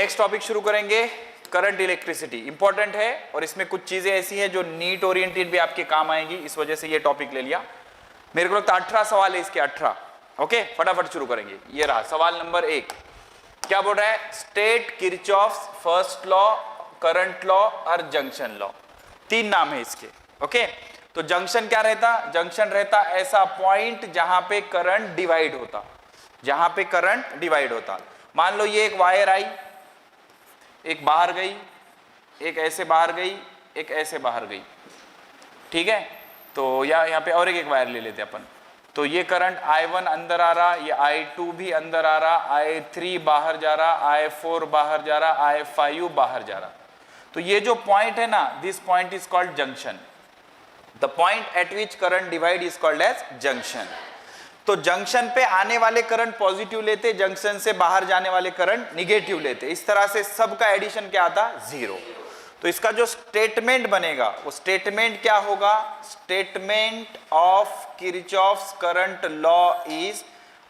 Next topic शुरू करेंगे, current electricity. Important है और इसमें कुछ चीजें ऐसी हैं जो नीट ओरिएंटेड भी आपके काम आएंगी, इस वजह से ये टॉपिक ले लिया। मेरे को लगता है 18 सवाल है इसके, 18। ओके, फटाफट शुरू करेंगे। ये रहा सवाल नंबर 1। क्या बोल रहा है? State Kirchhoff's first law, current law और जंक्शन लॉ। 3 नाम है इसके। ओके, तो जंक्शन क्या रहता? जंक्शन रहता ऐसा पॉइंट जहां पे करंट डिवाइड होता, जहां पे करंट डिवाइड होता। मान लो ये एक वायर आई, एक बाहर गई, एक ऐसे बाहर गई, एक ऐसे बाहर गई, ठीक है। तो यहाँ पे और एक वायर ले लेते अपन। तो ये करंट I1 अंदर आ रहा, ये I2 भी अंदर आ रहा, I3 बाहर जा रहा, I4 बाहर जा रहा, I5 बाहर जा रहा। तो ये जो पॉइंट है ना, this point is called junction. The point at which current divide is called as junction. तो जंक्शन पे आने वाले करंट पॉजिटिव लेते, जंक्शन से बाहर जाने वाले करंट निगेटिव लेते। इस तरह से सबका एडिशन क्या आता? 0। तो इसका जो स्टेटमेंट बनेगा वो स्टेटमेंट क्या होगा? Statement of Kirchhoff's current law is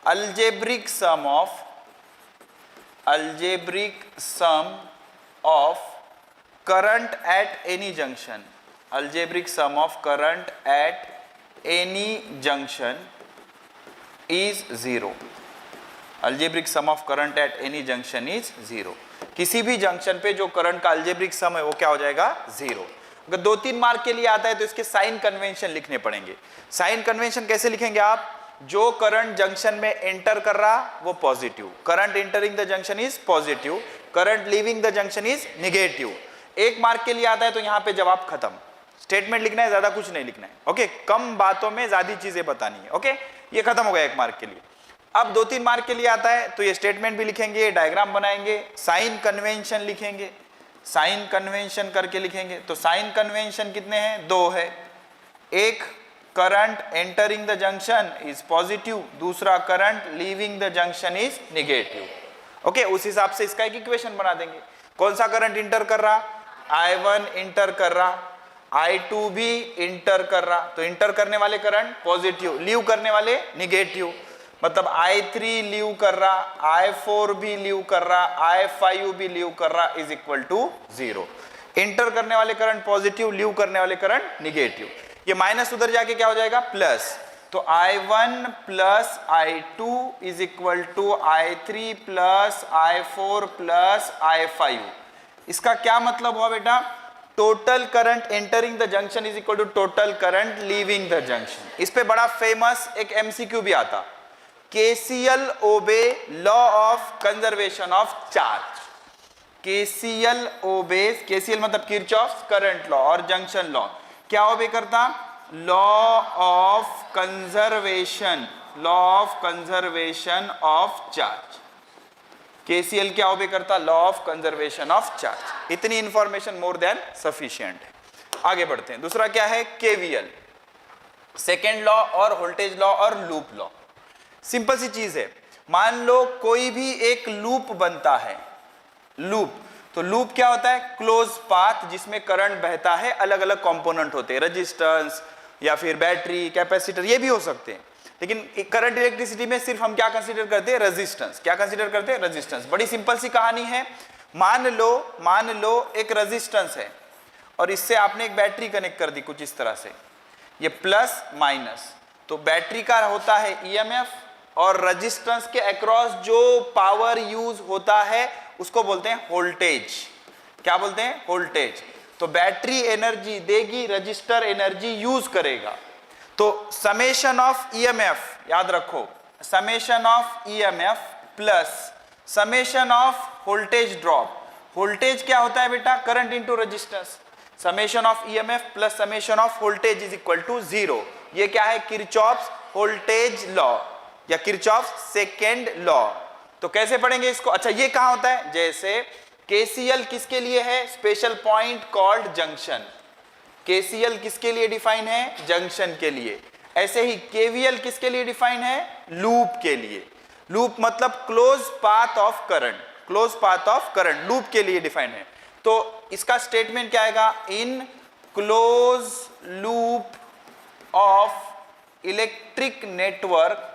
algebraic sum of current at any junction. Algebraic sum of current at any junction is 0। Algebraic sum of current at any junction is 0। किसी भी junction पे जो current का algebraic सम है वो क्या हो जाएगा? 0। अगर 2-3 मार्क के लिए आता है तो इसके साइन कन्वेंशन लिखने पड़ेंगे। साइन कन्वेंशन कैसे लिखेंगे आप? जो करंट जंक्शन में एंटर कर रहा वो positive, current entering the junction is positive, current leaving the junction is negative. 1 mark के लिए आता है तो यहां पे जवाब खत्म। स्टेटमेंट लिखना है, ज्यादा कुछ नहीं लिखना है। ओके, कम बातों में ज्यादा चीजें बतानी है। ओके, ये खत्म हो गया 1 मार्क के लिए। अब 2-3 मार्क के लिए आता है तो ये स्टेटमेंट भी लिखेंगे, डायग्राम बनाएंगे, साइन कन्वेंशन लिखेंगे, साइन कन्वेंशन करके लिखेंगे। तो साइन कन्वेंशन कितने हैं? 2 है। एक, current entering the junction is positive, दूसरा current leaving the junction is negative. Okay, उस हिसाब से इसका एक इक्वेशन बना देंगे। कौन सा करंट इंटर कर रहा? I1 इंटर कर रहा, I2 भी इंटर कर रहा। तो इंटर करने वाले करंट पॉजिटिव, लीव करने वाले निगेटिव। मतलब I3 लीव कर रहा, I4 भी लीव कर रहा, I5 भी लीव कर रहा, इज इक्वल टू 0। इंटर करने वाले करंट पॉजिटिव, लीव करने वाले करंट निगेटिव। ये माइनस उधर जाके क्या हो जाएगा? प्लस। तो I1 plus I2 is equal to I3 plus I4 plus I5। इसका क्या मतलब हुआ बेटा? Total current entering the junction is equal to total current leaving the junction. इस पे बड़ा फेमस एक एमसीक्यू भी आता, KCL obey law of conservation of charge. KCL obeys, KCL मतलब किरचॉफ्स करंट लॉ और जंक्शन लॉ क्या ओबे करता? Law of conservation, law of conservation of charge. KCL क्या ओबे करता? Law of conservation of charge. इतनी information more than sufficient है। आगे बढ़ते हैं। दूसरा क्या है? KVL, सेकेंड लॉ और वोल्टेज लॉ और लूप लॉ। सिंपल सी चीज है। मान लो कोई भी एक लूप बनता है, लूप। तो लूप क्या होता है? क्लोज पाथ जिसमें करंट बहता है, अलग अलग कंपोनेंट होते हैं, रेजिस्टेंस या फिर बैटरी, कैपेसिटर, ये भी हो सकते हैं। लेकिन करंट इलेक्ट्रिसिटी में सिर्फ हम क्या कंसीडर करते हैं? रेजिस्टेंस। क्या कंसीडर करते हैं? रेजिस्टेंस। बड़ी सिंपल सी कहानी है। मान लो एक रेजिस्टेंस है और इससे आपने एक बैटरी कनेक्ट कर दी कुछ इस तरह से, ये प्लस माइनस। तो बैटरी का होता है EMF और रेजिस्टेंस के अक्रॉस जो पावर यूज होता है उसको बोलते हैं वोल्टेज। क्या बोलते हैं? वोल्टेज। तो बैटरी एनर्जी देगी, रजिस्टर एनर्जी यूज करेगा। तो समेशन ऑफ EMF याद रखो, summation of EMF plus summation of voltage drop. Voltage क्या होता है बेटा? Current into resistance. Summation of EMF plus summation of voltage is equal to 0। ये क्या है? किरचॉफ्स वोल्टेज लॉ या किरचॉफ्स सेकेंड लॉ। तो कैसे पढ़ेंगे इसको? अच्छा, ये कहां होता है? जैसे KCL किसके लिए है? Special point called junction. KCL किसके लिए डिफाइन है? जंक्शन के लिए। ऐसे ही KVL किसके लिए डिफाइन है? लूप के लिए। लूप मतलब close path of current, close path of current loop के लिए डिफाइन है। तो इसका स्टेटमेंट क्या आएगा? In close loop of electric network,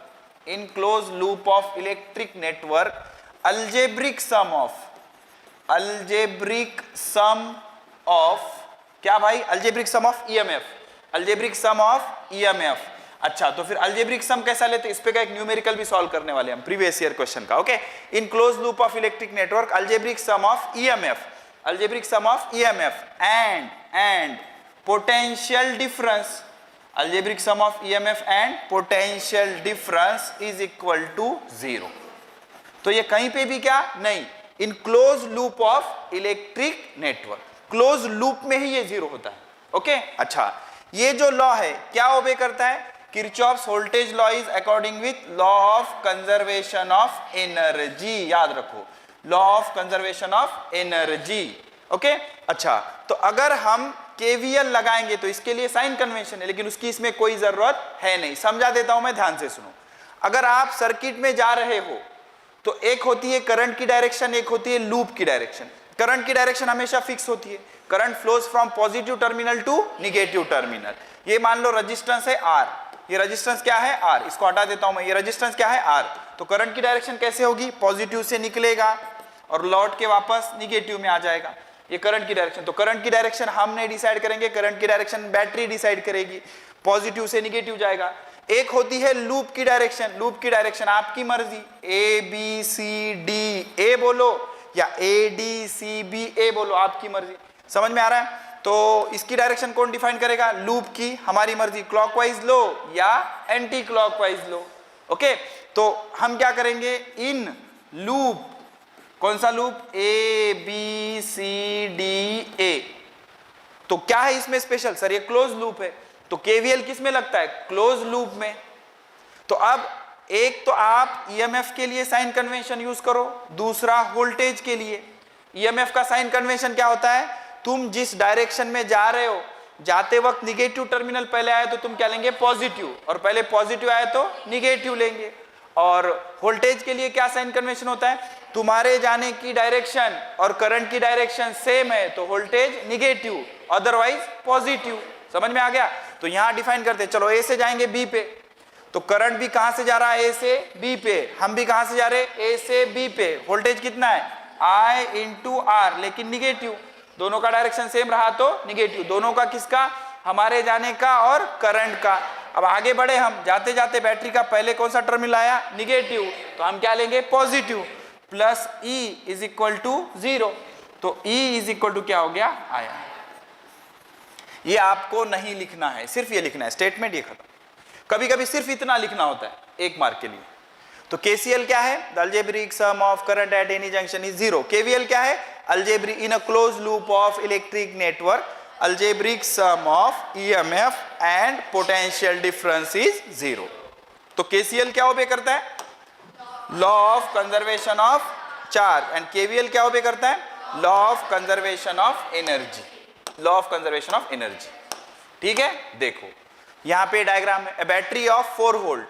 in close loop of electric network, algebraic sum of algebraic sum of क्या भाई, algebraic sum of EMF, algebraic sum of EMF. अच्छा, तो फिर अल्जेब्रिक सम कैसा लेते हैं, इस पे का एक न्यूमेरिकल भी सॉल्व करने वाले हम प्रीवियस ईयर क्वेश्चन का। Okay, in close loop of electric network algebraic sum of EMF, algebraic sum of EMF and potential difference, algebraic sum of EMF and potential difference is equal to 0। तो ये कहीं पे भी क्या नहीं, in close loop of electric network, close loop में ही ये 0 होता है। ओके, अच्छा, ये जो लॉ है क्या ओबे करता है, Kirchhoff's voltage law is according with law of conservation of energy, याद रखो, law of conservation of energy. Okay, अच्छा, तो अगर हम केवीएल लगाएंगे तो इसके लिए साइन कन्वेंशन है, लेकिन उसकी इसमें कोई जरूरत है नहीं। समझा देता हूं मैं, ध्यान से सुनो। अगर आप सर्किट में जा रहे हो तो एक होती है करंट की डायरेक्शन, एक होती है लूप की डायरेक्शन। करंट की डायरेक्शन हमेशा फिक्स होती है, current flows from positive terminal to negative terminal. ये मान लो रेजिस्टेंस है R, ये रेजिस्टेंस क्या है R, इसको हटा देता हूं मैं, ये रेजिस्टेंस क्या है R। तो करंट की डायरेक्शन कैसे होगी, पॉजिटिव से निकलेगा और लौट के वापस निगेटिव में आ जाएगा, ये करंट की डायरेक्शन। तो करंट की डायरेक्शन हम नहीं डिसाइड करेंगे, करंट की डायरेक्शन बैटरी डिसाइड करेगी, पॉजिटिव से निगेटिव जाएगा। एक होती है लूप की डायरेक्शन, लूप की डायरेक्शन आपकी मर्जी, ए बी सी डी ए बोलो या ए डी सी बी ए बोलो, आपकी मर्जी। समझ में आ रहा है? तो इसकी डायरेक्शन कौन डिफाइन करेगा, लूप की, हमारी मर्जी, क्लॉकवाइज लो या एंटी क्लॉकवाइज लो। ओके, तो हम क्या करेंगे, इन लूप, कौन सा loop, A B C D A, तो क्या है इसमें स्पेशल, सर ये क्लोज लूप है, तो केवीएल किस में लगता है, क्लोज लूप में। तो अब एक तो आप ईएमएफ के लिए साइन कन्वेंशन यूज करो, दूसरा वोल्टेज के लिए। ईएमएफ का साइन कन्वेंशन क्या होता है, तुम जिस डायरेक्शन में जा रहे हो, जाते वक्त निगेटिव टर्मिनल पहले आए तो तुम क्या लेंगे, पॉजिटिव, और पहले पॉजिटिव आए तो निगेटिव लेंगे। और वोल्टेज के लिए क्या साइन कन्वेंशन होता है, तुम्हारे जाने की डायरेक्शन और करंट की डायरेक्शन सेम है तो वोल्टेज निगेटिव, अदरवाइज पॉजिटिव। समझ में आ गया? तो यहां डिफाइन करते हैं, चलो ए से जाएंगे बी पे, तो करंट भी कहां से जा रहा है, ए से बी पे, हम भी कहां से जा रहे हैं, ए से बी पे। वोल्टेज कितना है, I इंटू आर, लेकिन निगेटिव, दोनों का डायरेक्शन सेम रहा तो निगेटिव, दोनों का किसका, हमारे जाने का और करंट का। अब आगे बढ़े हम, जाते जाते बैटरी का पहले कौन सा टर्मिनल आया, निगेटिव, तो हम क्या लेंगे, positive, plus E is equal to 0। तो ई इज इक्वल टू क्या हो गया, आया। ये आपको नहीं लिखना है, सिर्फ ये लिखना है, स्टेटमेंट ये खत्म। कभी कभी सिर्फ इतना लिखना होता है एक मार्क के लिए। तो केसीएल क्या है, the algebraic sum of current at any junction is 0। KVL क्या है, algebraic in a close loop of electric network, algebraic sum of EMF and potential difference is 0। तो केसीएल क्या ओबे करता है, law of conservation of charge, and KVL क्या obey करता है, law of conservation of energy, law of conservation of energy. ठीक है, देखो यहां पे डायग्राम है, battery of 4 volt,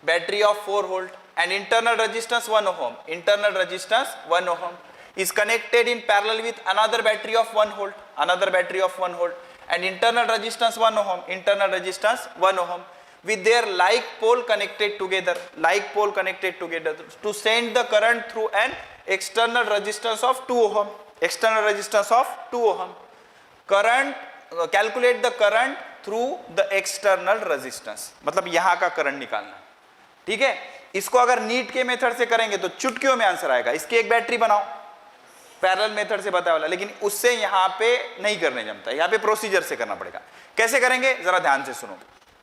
battery of 4 volt and internal resistance 1 ohm, internal resistance 1 ohm is connected in parallel with another battery of 1 volt, another battery of 1 volt and internal resistance 1 ohm, internal resistance 1 ohm with their like pole connected together, like pole connected together to send the current through an external resistance of 2 ohm, external resistance of 2 ohm. Current, calculate the current through the external resistance, मतलब यहाँ का current निकालना। ठीक है, इसको अगर NEET के method से करेंगे तो चुटकियों में आंसर आएगा। इसकी एक बैटरी बनाओ, पैरेलल मेथड से बताया वाला, लेकिन उससे यहाँ पे नहीं करने जमता, यहाँ पे प्रोसीजर से करना पड़ेगा। कैसे करेंगे जरा ध्यान से सुनो,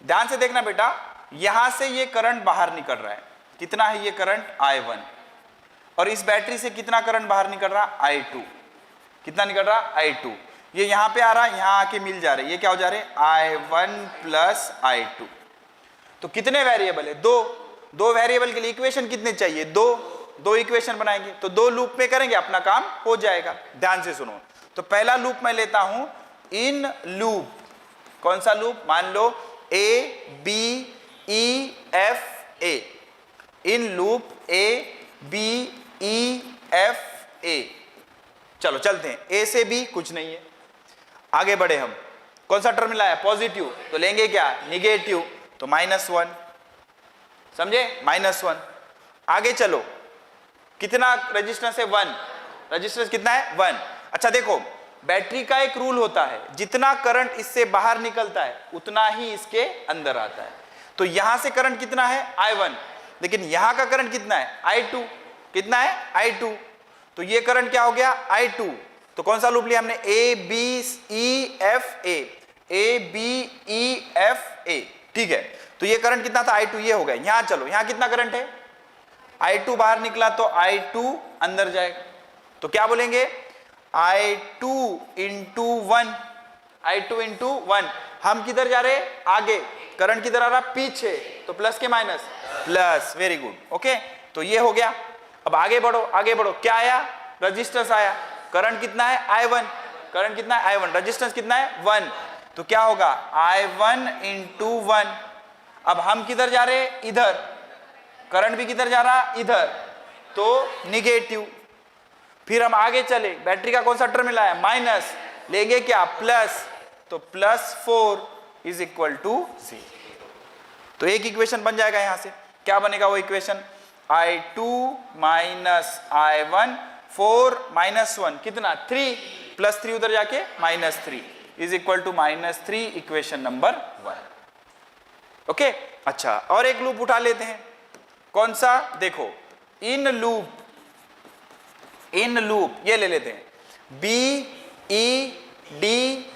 ध्यान से देखना बेटा। यहां से ये करंट बाहर निकल रहा है, कितना है ये करंट, I1, और इस बैटरी से कितना करंट बाहर निकल रहा, I2, कितना निकल रहा, I2। ये यहाँ पे आ रहा है, यहाँ आके मिल जा रहे, ये क्या हो जा रहे, I1 प्लस I2। तो कितने वेरिएबल है, दो वेरिएबल के लिए इक्वेशन कितने चाहिए, दो इक्वेशन बनाएंगे, तो 2 लूप में करेंगे, अपना काम हो जाएगा। ध्यान से सुनो, तो पहला लूप मैं लेता हूं, इन लूप, कौन सा लूप, मान लो A B E F A, in loop A B E F A. चलो चलते हैं, ए से बी कुछ नहीं है, आगे बढ़े हम, कौन सा टर्मिनल आया, पॉजिटिव, तो लेंगे क्या, निगेटिव, तो -1, समझे, -1। आगे चलो, कितना रेजिस्टेंस है, 1, रजिस्टेंस कितना है 1। अच्छा देखो, बैटरी का एक रूल होता है, जितना करंट इससे बाहर निकलता है उतना ही इसके अंदर आता है। तो यहां से करंट कितना है I1, लेकिन यहां का करंट कितना है I2, कितना है I2, तो ये करंट क्या हो गया I2। तो कौन सा लूप लिया हमने A B E F A, A B E F A, ठीक है। तो ये करंट कितना था I2, ये हो गया। यहां चलो, यहां कितना करंट है I2 बाहर निकला तो I2 अंदर जाएगा, तो क्या बोलेंगे I2 इंटू 1, I2 इंटू 1। हम किधर जा रहे हैं आगे, करंट किधर आ रहा पीछे, तो प्लस के minus plus, very good, okay. तो ये हो गया। अब आगे बढ़ो, आगे बढ़ो, क्या आया रजिस्टेंस आया, करंट कितना है I1, करंट कितना है I1, रजिस्टेंस कितना है 1, तो क्या होगा I1 इंटू 1। अब हम किधर जा रहे हैं इधर, करंट भी किधर जा रहा इधर, तो निगेटिव। फिर हम आगे चले, बैटरी का कौन सा टर्मिनल है माइनस, लेंगे क्या प्लस, तो +4 इज इक्वल टू 0। तो एक इक्वेशन बन जाएगा यहां से, क्या बनेगा वो equation I2 minus I1, 4 minus 1 कितना 3, +3 उधर जाके -3 is equal to -3, equation number 1, okay. अच्छा और एक लूप उठा लेते हैं, कौन सा देखो इन लूप ये ले लेते हैं B E D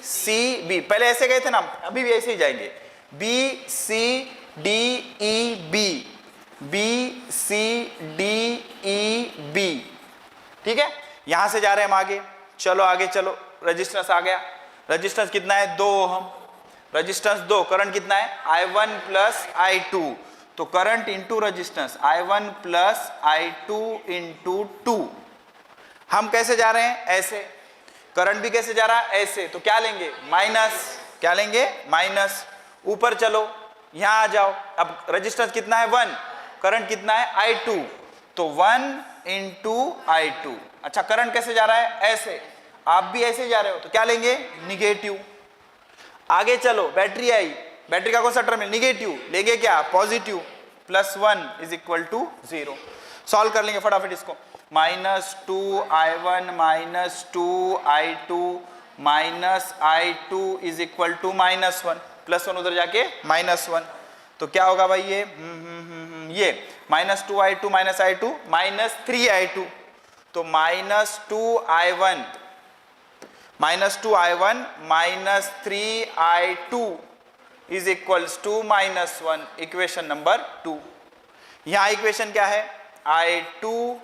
C B, पहले ऐसे गए थे ना, अभी भी ऐसे ही जाएंगे B C D E B, B C D E B, ठीक है। यहां से जा रहे हैं हम आगे, चलो आगे चलो, रजिस्टेंस आ गया, रजिस्टेंस कितना है 2 ओम, रजिस्टेंस 2, करंट कितना है I1 प्लस I2, तो current into resistance I1 plus I2 into 2। हम कैसे जा रहे हैं ऐसे, करंट भी कैसे जा रहा है ऐसे, तो क्या लेंगे माइनस, क्या लेंगे माइनस। ऊपर चलो, यहां आ जाओ, अब रजिस्टेंस कितना है 1, करंट कितना है I2, तो 1 इंटू I2। अच्छा करंट कैसे जा रहा है ऐसे, आप भी ऐसे जा रहे हो, तो क्या लेंगे निगेटिव। आगे चलो, बैटरी आई, बैटरी का कौन सा टर्मिनल निगेटिव, लेंगे क्या positive, +1 is equal to 0। Solve कर लेंगे फटाफट इसको, -2 I1 -2 I2 -I2 is equal to -1, +1 उधर जाके -1, तो क्या होगा भाई ये -2 I2 -I2 -3 I2, तो -2 I1 -3 I2 is equals to -1, equation number 2। यहां इक्वेशन क्या है I2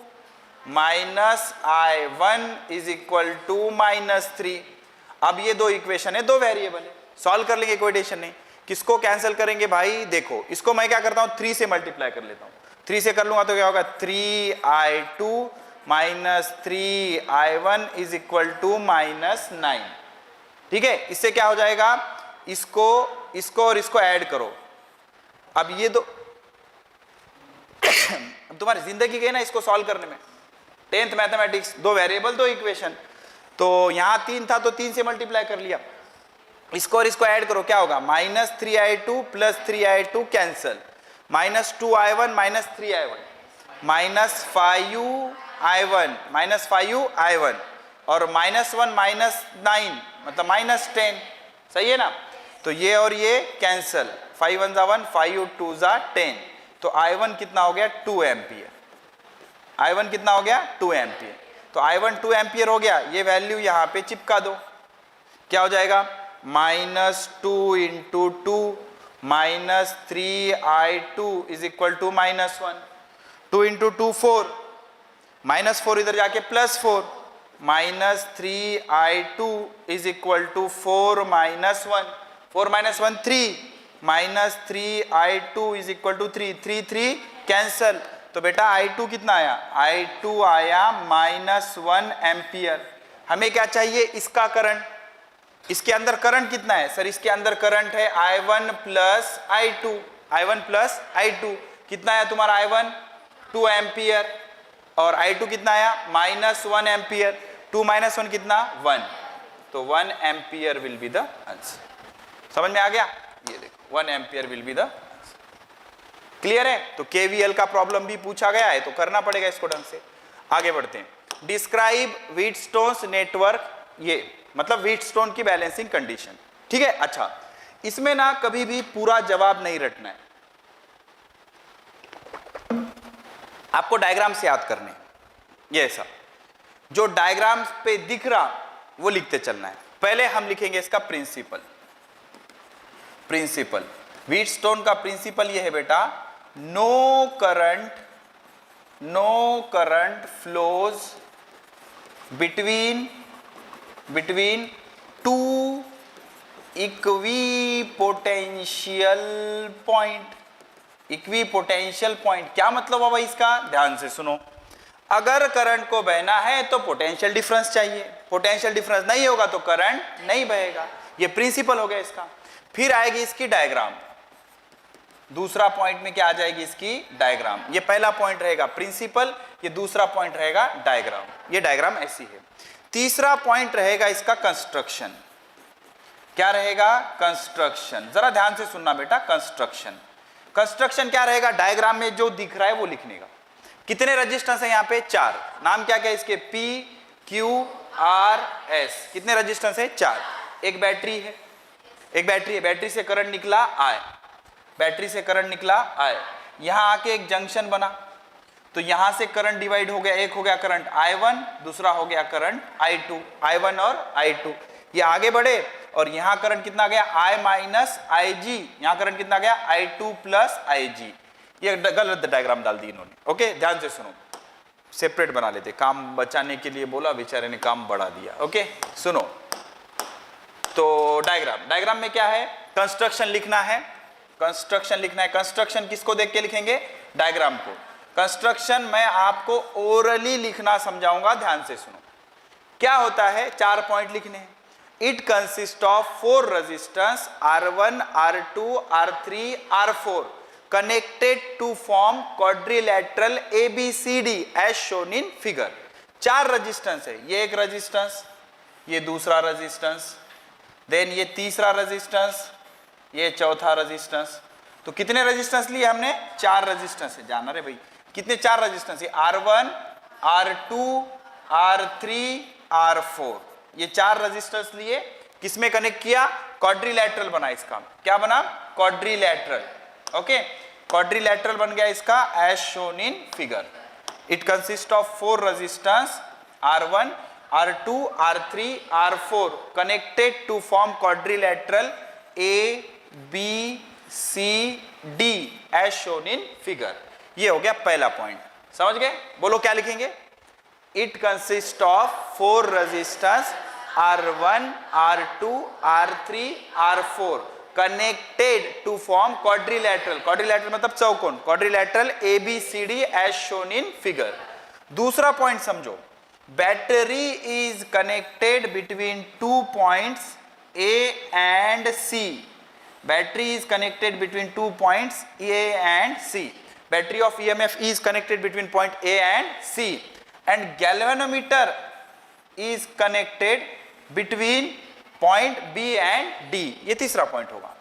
-I1 is equal to -3। अब ये दो इक्वेशन है, दो वेरिएबल है, सॉल्व कर लेंगे, कोई टेंशन नहीं। किसको कैंसिल करेंगे भाई, देखो इसको मैं क्या करता हूं 3 से मल्टीप्लाई कर लेता हूं, 3 से कर लूंगा तो क्या होगा 3I2 -3 I1 is equal to -9, ठीक है। इससे क्या हो जाएगा, इसको और इसको ऐड करो। अब ये दो अब तुम्हारी जिंदगी गई ना इसको सॉल्व करने में, 10th मैथमेटिक्स, दो वेरिएबल दो इक्वेशन, तो यहां 3 था तो 3 से मल्टीप्लाई कर लिया, इसको और इसको ऐड करो, क्या होगा -3I2 + 3I2 cancel, -2I1 -3I1 -5I1 -5I1 और -1 -9 मतलब -10, सही है ना। तो ये और ये कैंसल, 5 1 = 1, 5 2 = 10, तो I1 कितना हो गया 2 एम्पियर, I1 कितना हो गया 2 एम्पियर, तो I1 2 एम्पियर हो गया। ये वैल्यू यहाँ पे चिपका दो, क्या हो जाएगा -2 into 2 -3I2 is equal to -1, 2 into 2 4, -4 इधर जाके +4, -3I2 is equal to 4 - 1, 4 - 1 3, -3I2 is equal to 3, 3 3 cancel, तो बेटा I2 कितना आया, I2 आया -1 एम्पियर। हमें क्या चाहिए इसका करंट, इसके अंदर करंट कितना है सर, इसके अंदर करंट है I1 + I2, I1 + I2 कितना है तुम्हारा I1 2 एम्पियर और I2 कितना आया -1 एम्पियर, 2 - 1 कितना 1, तो 1 ampere will be the answer. समझ में आ गया, ये देखो 1 ampere will be the answer. Clear है, तो KVL का प्रॉब्लम भी पूछा गया है तो करना पड़ेगा इसको ढंग से। आगे बढ़ते हैं, डिस्क्राइब व्हीटस्टोन्स नेटवर्क, ये मतलब व्हीटस्टोन की बैलेंसिंग कंडीशन। ठीक है, अच्छा इसमें ना कभी भी पूरा जवाब नहीं रटना है, आपको डायग्राम से याद करने हैं। ये ऐसा जो डायग्राम पे दिख रहा वो लिखते चलना है। पहले हम लिखेंगे इसका प्रिंसिपल। प्रिंसिपल व्हीटस्टोन का प्रिंसिपल ये है बेटा, no current flows between two equipotential point. Equipotential point क्या मतलब है भाई इसका, ध्यान से सुनो। अगर करंट को बहना है तो पोटेंशियल डिफरेंस चाहिए, पोटेंशियल डिफरेंस नहीं होगा तो करंट नहीं बहेगा। ये प्रिंसिपल हो गया इसका। फिर आएगी इसकी डायग्राम। दूसरा पॉइंट में क्या आ जाएगी इसकी डायग्राम। ये पहला पॉइंट रहेगा प्रिंसिपल, ये दूसरा पॉइंट रहेगा डायग्राम। ये डायग्राम ऐसी है। तीसरा पॉइंट रहेगा इसका कंस्ट्रक्शन। क्या रहेगा, कंस्ट्रक्शन। जरा ध्यान से सुनना बेटा, कंस्ट्रक्शन। कंस्ट्रक्शन क्या रहेगा, डायग्राम में जो दिख रहा है वो लिखने का। कितने रजिस्टेंस है यहाँ पे, 4। नाम क्या क्या इसके, P Q R S। कितने रजिस्टेंस है, 4। एक बैटरी है, बैटरी से करंट निकला I, बैटरी से करंट निकला I। यहाँ आके एक जंक्शन बना तो यहाँ से करंट डिवाइड हो गया, एक हो गया करंट I1, दूसरा हो गया करंट I2, I1 और I2। ये आगे बढ़े और यहाँ करंट कितना गया, I माइनस IG। यहाँ करंट कितना गया, I2 प्लस IG। ये गलत डायग्राम डाल दी इन्होंने। ओके, ध्यान से सुनो, सेपरेट बना लेते, काम बचाने के लिए बोला, बेचारे ने काम बढ़ा दिया। ओके सुनो, तो डायग्राम में क्या है, कंस्ट्रक्शन लिखना है। कंस्ट्रक्शन किसको देख के लिखेंगे, डायग्राम को। कंस्ट्रक्शन मैं आपको ओरली लिखना समझाऊंगा, ध्यान से सुनो। क्या होता है, 4 पॉइंट लिखने हैं। It consist of 4 resistance R1 R2 R3 R4 connected to form quadrilateral ABCD as shown in figure। 4 resistance है, ये एक रेजिस्टेंस, ये दूसरा रेजिस्टेंस, देन ये तीसरा रेजिस्टेंस, ये चौथा रेजिस्टेंस। तो कितने रेजिस्टेंस लिए हमने, 4 रेजिस्टेंस है। जाना रे भाई, कितने 4 रेजिस्टेंस, ये R1 R2 R3 R4, ये 4 रेजिस्टेंस लिए। किसमें कनेक्ट किया, क्वाड्रिलैटरल बना इसका। क्या बना, क्वाड्रिलैटरल। ओके, क्वाड्रिलैटरल बन गया इसका as shown in figure. It consist of 4 resistance R1 R2 R3 R4 connected to form quadrilateral ABCD as shown in figure। ये हो गया पहला पॉइंट, समझ गए। बोलो क्या लिखेंगे, it consist of 4 resistance R1 R2 R3 R4 connected to form quadrilateral। quadrilateral मतलब चौकोन, quadrilateral ABCD as shown in figure। दूसरा पॉइंट समझो, battery is connected between 2 points A and C। Battery is connected between 2 points A and C। Battery of EMF is connected between point A and C and galvanometer is connected between point B and D। ये तीसरा point होगा,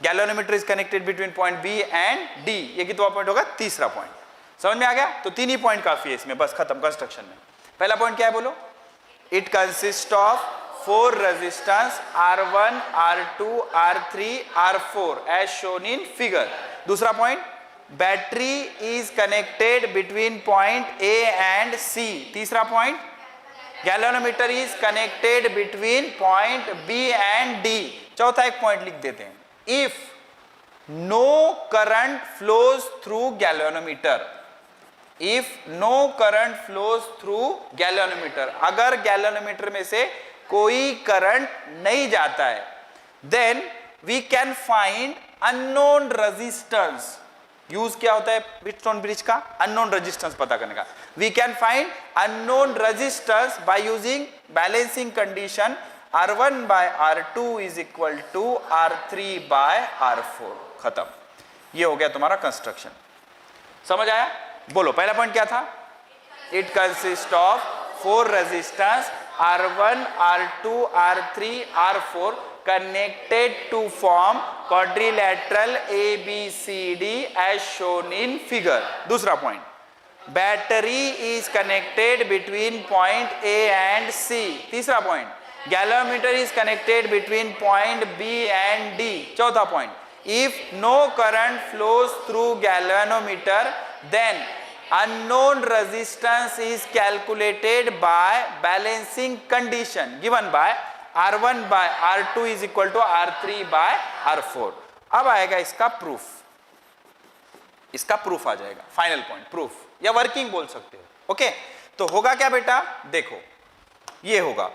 galvanometer is connected between point B and D। ये कितना point होगा, तीसरा point. समझ में आ गया, तो 3 ही पॉइंट काफी है इसमें, बस खत्म कंस्ट्रक्शन में। पहला पॉइंट क्या है बोलो, it consist of 4 resistance R1 R2 R3 R4 as shown in figure. दूसरा point, battery is connected between point A and C। तीसरा point, galvanometer is connected between point B and D। चौथा एक पॉइंट लिख देते हैं, if no current flows through galvanometer. If no current flows through galvanometer, अगर galvanometer में से कोई करंट नहीं जाता है, then we can find unknown resistance. Use क्या होता है व्हीटस्टोन ब्रिज का, अननोन रेजिस्टेंस पता करने का। We can find unknown resistance by using balancing condition R1 by R2 is equal to R3 by R4। खत्म, ये हो गया तुम्हारा कंस्ट्रक्शन। समझ आया, बोलो पहला पॉइंट क्या था, it consist of 4 resistance R1 R2 R3 R4 connected to form quadrilateral ABCD as shown in figure। दूसरा point, battery is connected between point A and C. तीसरा point, galvanometer is connected between point B and D. चौथा point, if no current flows through galvanometer then unknown resistance is calculated by balancing condition given by R1 by R2 is equal to R3 by R4। अब आएगा इसका proof, इसका proof आ जाएगा, final point proof या working बोल सकते हो। Okay, तो होगा क्या बेटा, देखो ये होगा,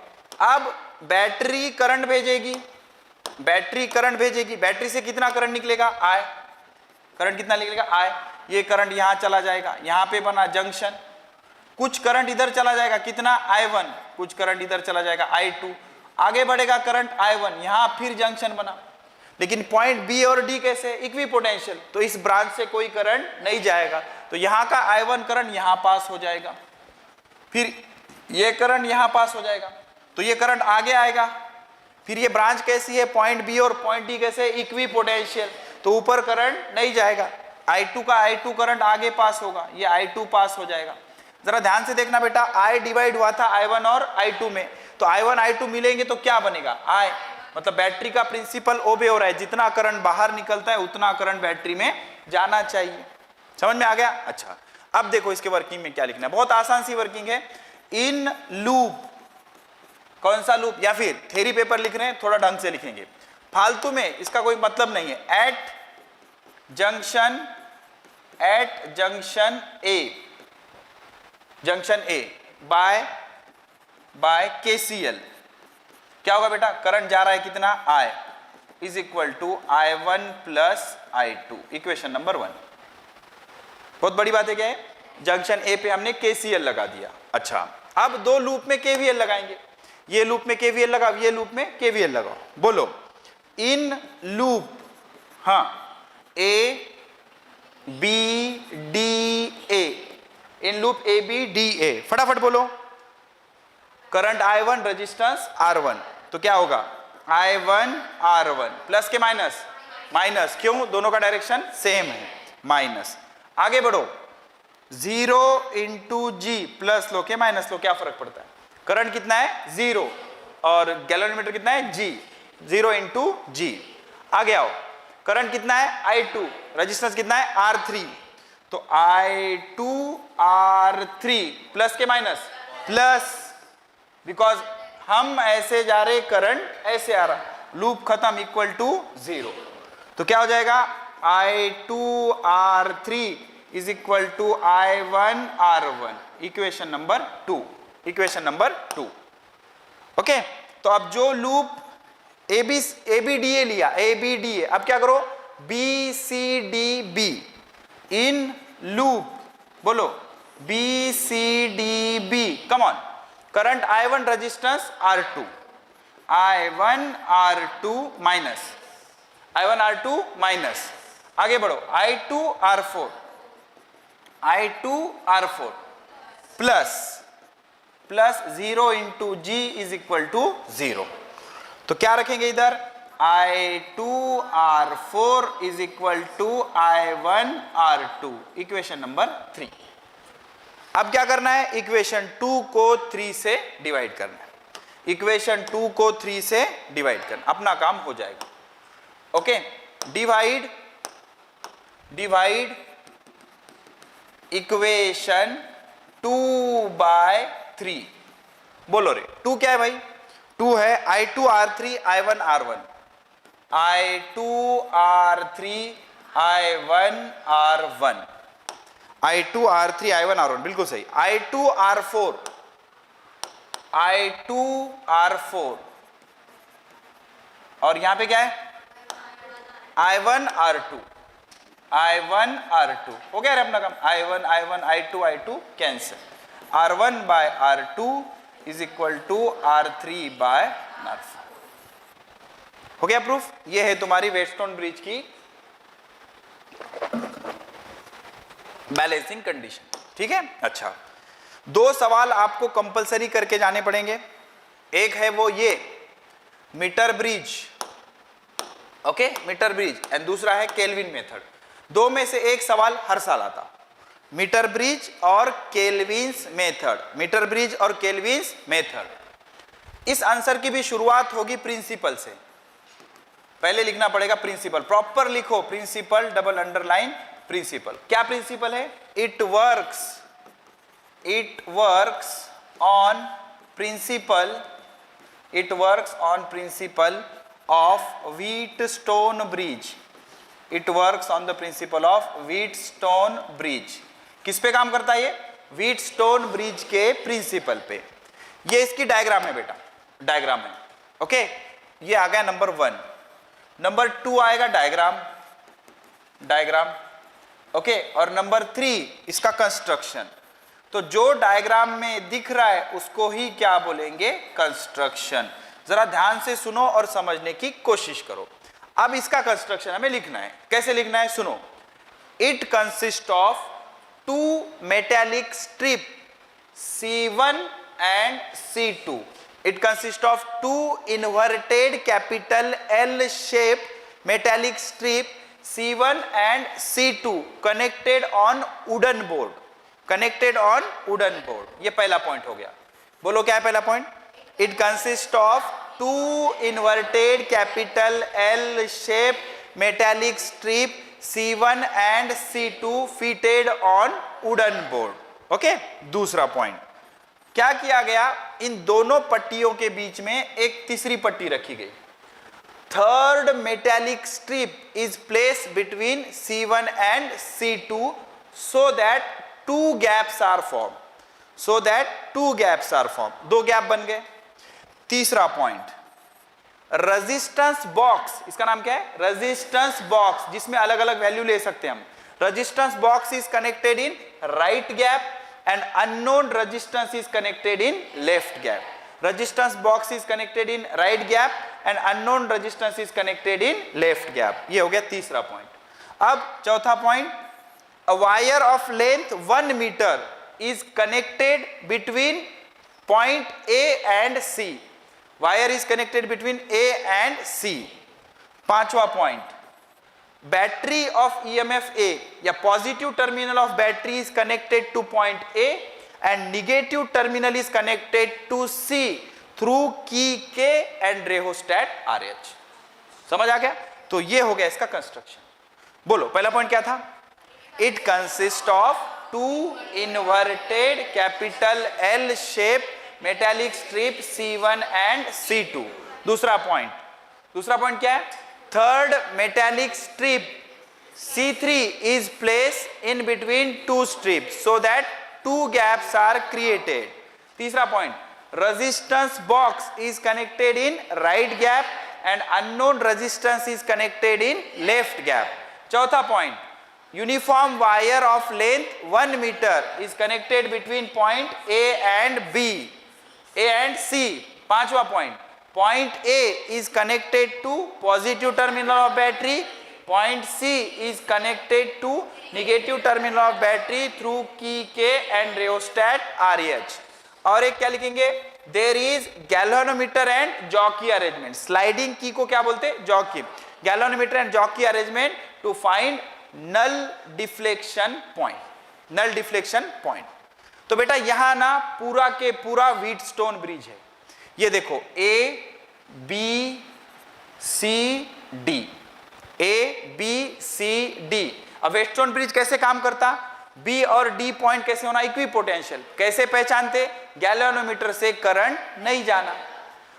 अब बैटरी करंट भेजेगी, बैटरी करंट भेजेगी, बैटरी से कितना करंट निकलेगा, आई, करंट कितना निकलेगा, आई, ये करंट यहां चला जाएगा, यहां पे बना जंक्शन, कुछ करंट इधर चला जाएगा, कितना, I1, कुछ करंट इधर चला जाएगा, I2, आगे बढ़ेगा करंट I1, यहां फिर जंक्शन बना। लेकिन पॉइंट बी और डी कैसे, इक्विपोटेंशियल, तो इस ब्रांच से कोई करंट नहीं जाएगा, तो यहां का I1 करंट यहां पास हो जाएगा, फिर ये करंट यहां पास हो जाएगा, तो ये करंट आगे आएगा, फिर ये ब्रांच कैसी है, पॉइंट बी और पॉइंट डी कैसे, इक्वी पोटेंशियल, तो ऊपर करंट नहीं जाएगा, I2 का I2 करंट आगे पास होगा, ये I2 पास हो जाएगा। जरा ध्यान से देखना बेटा, I डिवाइड हुआ था I1 और I2 में, तो I1 I2 मिलेंगे तो क्या बनेगा, I, मतलब बैटरी का प्रिंसिपल ओबे हो रहा है, जितना करंट बाहर निकलता है उतना करंट बैटरी में जाना चाहिए। समझ में आ गया। अच्छा, अब देखो इसके वर्किंग में क्या लिखना है, बहुत आसान सी वर्किंग है। इन लूप, कौन सा लूप, या फिर थ्योरी पेपर लिख रहे हैं थोड़ा ढंग से लिखेंगे, फालतू में इसका कोई मतलब नहीं है। At junction A by KCL क्या होगा बेटा, करंट जा रहा है कितना, I is equal to I1 plus I2, equation number 1। बहुत बड़ी बात है क्या है, जंक्शन ए पे हमने केसीएल लगा दिया। अच्छा, अब दो लूप में केवीएल लगाएंगे, ये लूप में केवीएल लगाओ, ये लूप में केवीएल लगाओ, बोलो इन लूप, हाँ, A B D A, in loop A B D A, फटाफट बोलो, करंट I1 रेजिस्टेंस R1, तो क्या होगा I1 R1 प्लस के माइनस, माइनस क्यों, दोनों का डायरेक्शन सेम है, माइनस, आगे बढ़ो, 0 इंटू जी, प्लस लो के माइनस लो, क्या फर्क पड़ता है, करंट कितना है 0 और गैल्वेनोमीटर कितना है G, 0 इंटू जी। आगे आओ, करंट कितना है I2, रेजिस्टेंस कितना है R3, तो I2 R3 प्लस के माइनस, प्लस, बिकॉज हम ऐसे जा रहे, करंट ऐसे आ रहा, लूप खत्म, इक्वल टू 0, तो क्या हो जाएगा I2 R3 is equal to I1 R1, equation number 2, equation number 2। Okay, तो अब जो लूप ABDA लिया, ABDA, अब क्या करो, BCDB, इन लूप, बोलो BCDB, come on, current I1 resistance R2, I1 R2 minus, I1 R2 minus, आगे बढ़ो, I2 R4, I2 R4 plus, plus 0 into G is equal to 0, तो क्या रखेंगे इधर, I2 R4 is equal to I1 R2, equation number 3। अब क्या करना है, इक्वेशन 2 को 3 से डिवाइड करना है, इक्वेशन 2 को 3 से डिवाइड करना, अपना काम हो जाएगा। ओके, डिवाइड इक्वेशन 2 बाय 3, बोलो रे, 2 क्या है भाई, 2 है I2 R3 I1 R1, I2 R3 I1 R1, I2 R3 I1 R1, बिल्कुल सही, I2 R4 और यहां पे क्या है, I1 R2 हो गया रे अपना काम, I1 I2 cancel, R1 by R2 is equal to R3 by R4, हो गया प्रूफ। ये है तुम्हारी वेटस्टोन ब्रिज की बैलेंसिंग कंडीशन, ठीक है। अच्छा, 2 सवाल आपको कंपलसरी करके जाने पड़ेंगे, एक है वो ये metre bridge, okay, metre bridge, and दूसरा है केल्विन मेथड। 2 में से एक सवाल हर साल आता, मीटर ब्रिज और केल्विन्स मेथड, मीटर ब्रिज और केल्विन्स मेथड। इस आंसर की भी शुरुआत होगी प्रिंसिपल से, पहले लिखना पड़ेगा प्रिंसिपल, प्रॉपर लिखो प्रिंसिपल, डबल अंडरलाइन प्रिंसिपल। क्या प्रिंसिपल है? It works on principle, it works on principle of Wheatstone bridge, it works on the principle of Wheatstone bridge. किस पे काम करता है ये? व्हीटस्टोन ब्रिज के प्रिंसिपल पे। ये इसकी डायग्राम है बेटा, डायग्राम है। ओके, ये आ गया नंबर 1। नंबर 2 आएगा डायग्राम, डायग्राम। ओके, और नंबर 3 इसका कंस्ट्रक्शन। तो जो डायग्राम में दिख रहा है उसको ही क्या बोलेंगे? कंस्ट्रक्शन। जरा ध्यान से सुनो और समझने की कोशिश करो। अब इसका कंस्ट्रक्शन हमें लिखना है। कैसे लिखना है? सुनो। It consist of 2 metallic strip C1 and C2. It consists of 2 inverted capital L shaped metallic strip C1 and C2 connected on wooden board, connected on wooden board. ये पहला पॉइंट हो गया। बोलो क्या है पहला point? It consists of 2 inverted capital L shaped metallic strip C1 and C2 fitted on wooden board. Okay, दूसरा point क्या किया गया? इन दोनों पट्टियों के बीच में एक तीसरी पट्टी रखी गई। Third metallic strip is placed between C1 and C2 so that 2 gaps are form, so that 2 gaps are form, 2 gap बन गए। तीसरा पॉइंट, रेजिस्टेंस बॉक्स, इसका नाम क्या है? रेजिस्टेंस बॉक्स, जिसमें अलग अलग वैल्यू ले सकते हैं हम। Resistance box is connected in right gap and unknown resistance is connected in left gap. Resistance box is connected in right gap and unknown resistance is connected in left gap. ये हो गया तीसरा point. अब चौथा point, a wire of length 1 meter is connected between point A and C. Wire is connected between A and C. पांचवा point, battery of EMF A या positive terminal of battery is connected to point A and negative terminal is connected to C through key K and rheostat RH। समझ आ गया? तो ये हो गया इसका कंस्ट्रक्शन। बोलो पहला पॉइंट क्या था? It consists of 2 inverted capital L shape metallic strip C1 and C2। दूसरा पॉइंट क्या है? Third metallic strip C3 is placed in between 2 strips so that 2 gaps are created. तीसरा point, resistance box is connected in right gap and unknown resistance is connected in left gap. चौथा point, uniform wire of length 1 meter is connected between point A and B, A and C। पांचवा point, point A is connected to positive terminal of battery, point C is connected to negative terminal of battery through key K and rheostat RH। और एक क्या लिखेंगे? There is galvanometer and jockey arrangement। Sliding की को क्या बोलते हैं? Jockey. galvanometer and jockey arrangement to find null deflection point, null deflection point। तो बेटा यहां ना पूरा के पूरा व्हीटस्टोन ब्रिज है। ये देखो A B C D, A B C D। अब व्हीटस्टोन ब्रिज कैसे काम करता? B और D पॉइंट कैसे होना? इक्विपोटेंशियल। कैसे पहचानते? गैल्वेनोमीटर से करंट नहीं जाना।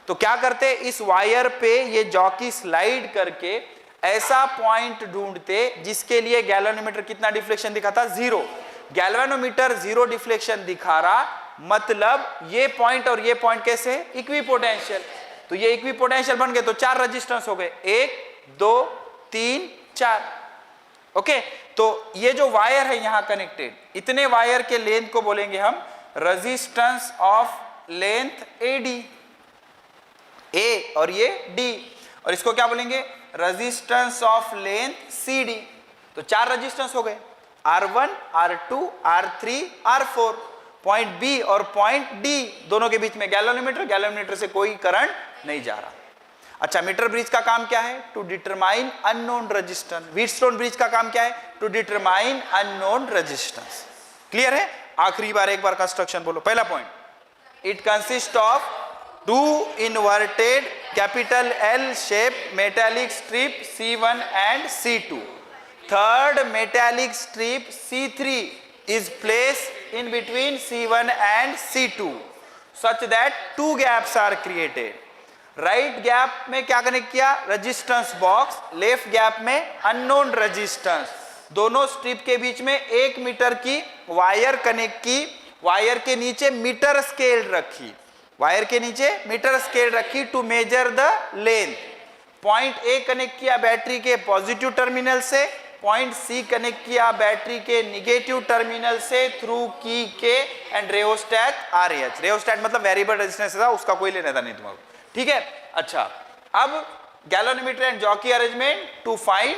तो क्या करते? इस वायर पे ये जॉकी स्लाइड करके ऐसा पॉइंट ढूंढते जिसके लिए गैल्वेनोमीटर कितना डिफ्लेक्शन दिखाता? 0। गैल्वेनोमीटर 0 डिफ्लेक्शन दिखा रहा, मतलब ये पॉइंट और ये पॉइंट कैसे? इक्विपोटेंशियल। तो ये इक्विपोटेंशियल बन गए तो 4 रेजिस्टेंस हो गए, 1 2 3 4। ओके, तो ये जो वायर है यहां कनेक्टेड, इतने वायर के लेंथ को बोलेंगे हम resistance of length AD, A और ये D, और इसको क्या बोलेंगे? Resistance of length CD। तो 4 रेजिस्टेंस हो गए, R1 R2 R3 R4। Point B और पॉइंट D दोनों के बीच में गैल्वेनोमीटर से कोई करंट नहीं जा रहा। अच्छा, मीटर ब्रिज का काम क्या है? To determine unknown resistance. Wheatstone bridge का काम क्या है? To determine unknown resistance. Clear है? आखिरी बार एक बार कंस्ट्रक्शन बोलो। पहला point, it consist of two inverted capital L shape metallic strip C1 and C2. Third metallic strip C3 is placed in between C1 and C2 such that two gaps are created. Right gap में क्या connect किया? Resistance box. Left gap में unknown resistance. दोनों strip के बीच में 1 metre की wire connect की। Wire के नीचे मीटर स्केल रखी। वायर के नीचे मीटर स्केल रखी to measure the length. Point A connect किया बैटरी के पॉजिटिव टर्मिनल से। पॉइंट सी कनेक्ट किया बैटरी के निगेटिव टर्मिनल से through key K and रेओस्टैट RH। रेओस्टैट मतलब वेरिएबल रेजिस्टेंस था, उसका कोई लेना था नहीं तुम्हारा, ठीक है? अच्छा, अब galvanometer and jockey arrangement to find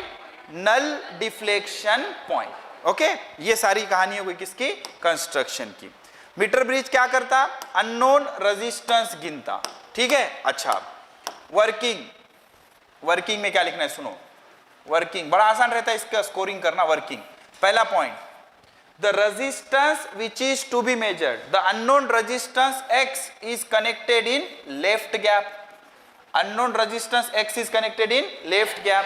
null deflection point. Okay, ये सारी कहानी हो गई किसकी? कंस्ट्रक्शन की। मीटर ब्रिज क्या करता? अननोन रेजिस्टेंस गिनता, ठीक है? अच्छा, वर्किंग में क्या लिखना है सुनो। वर्किंग बड़ा आसान रहता है इसका स्कोरिंग करना। वर्किंग, पहला point, the resistance which is to be measured, the unknown resistance X is connected in left gap. Unknown resistance X is connected in left gap.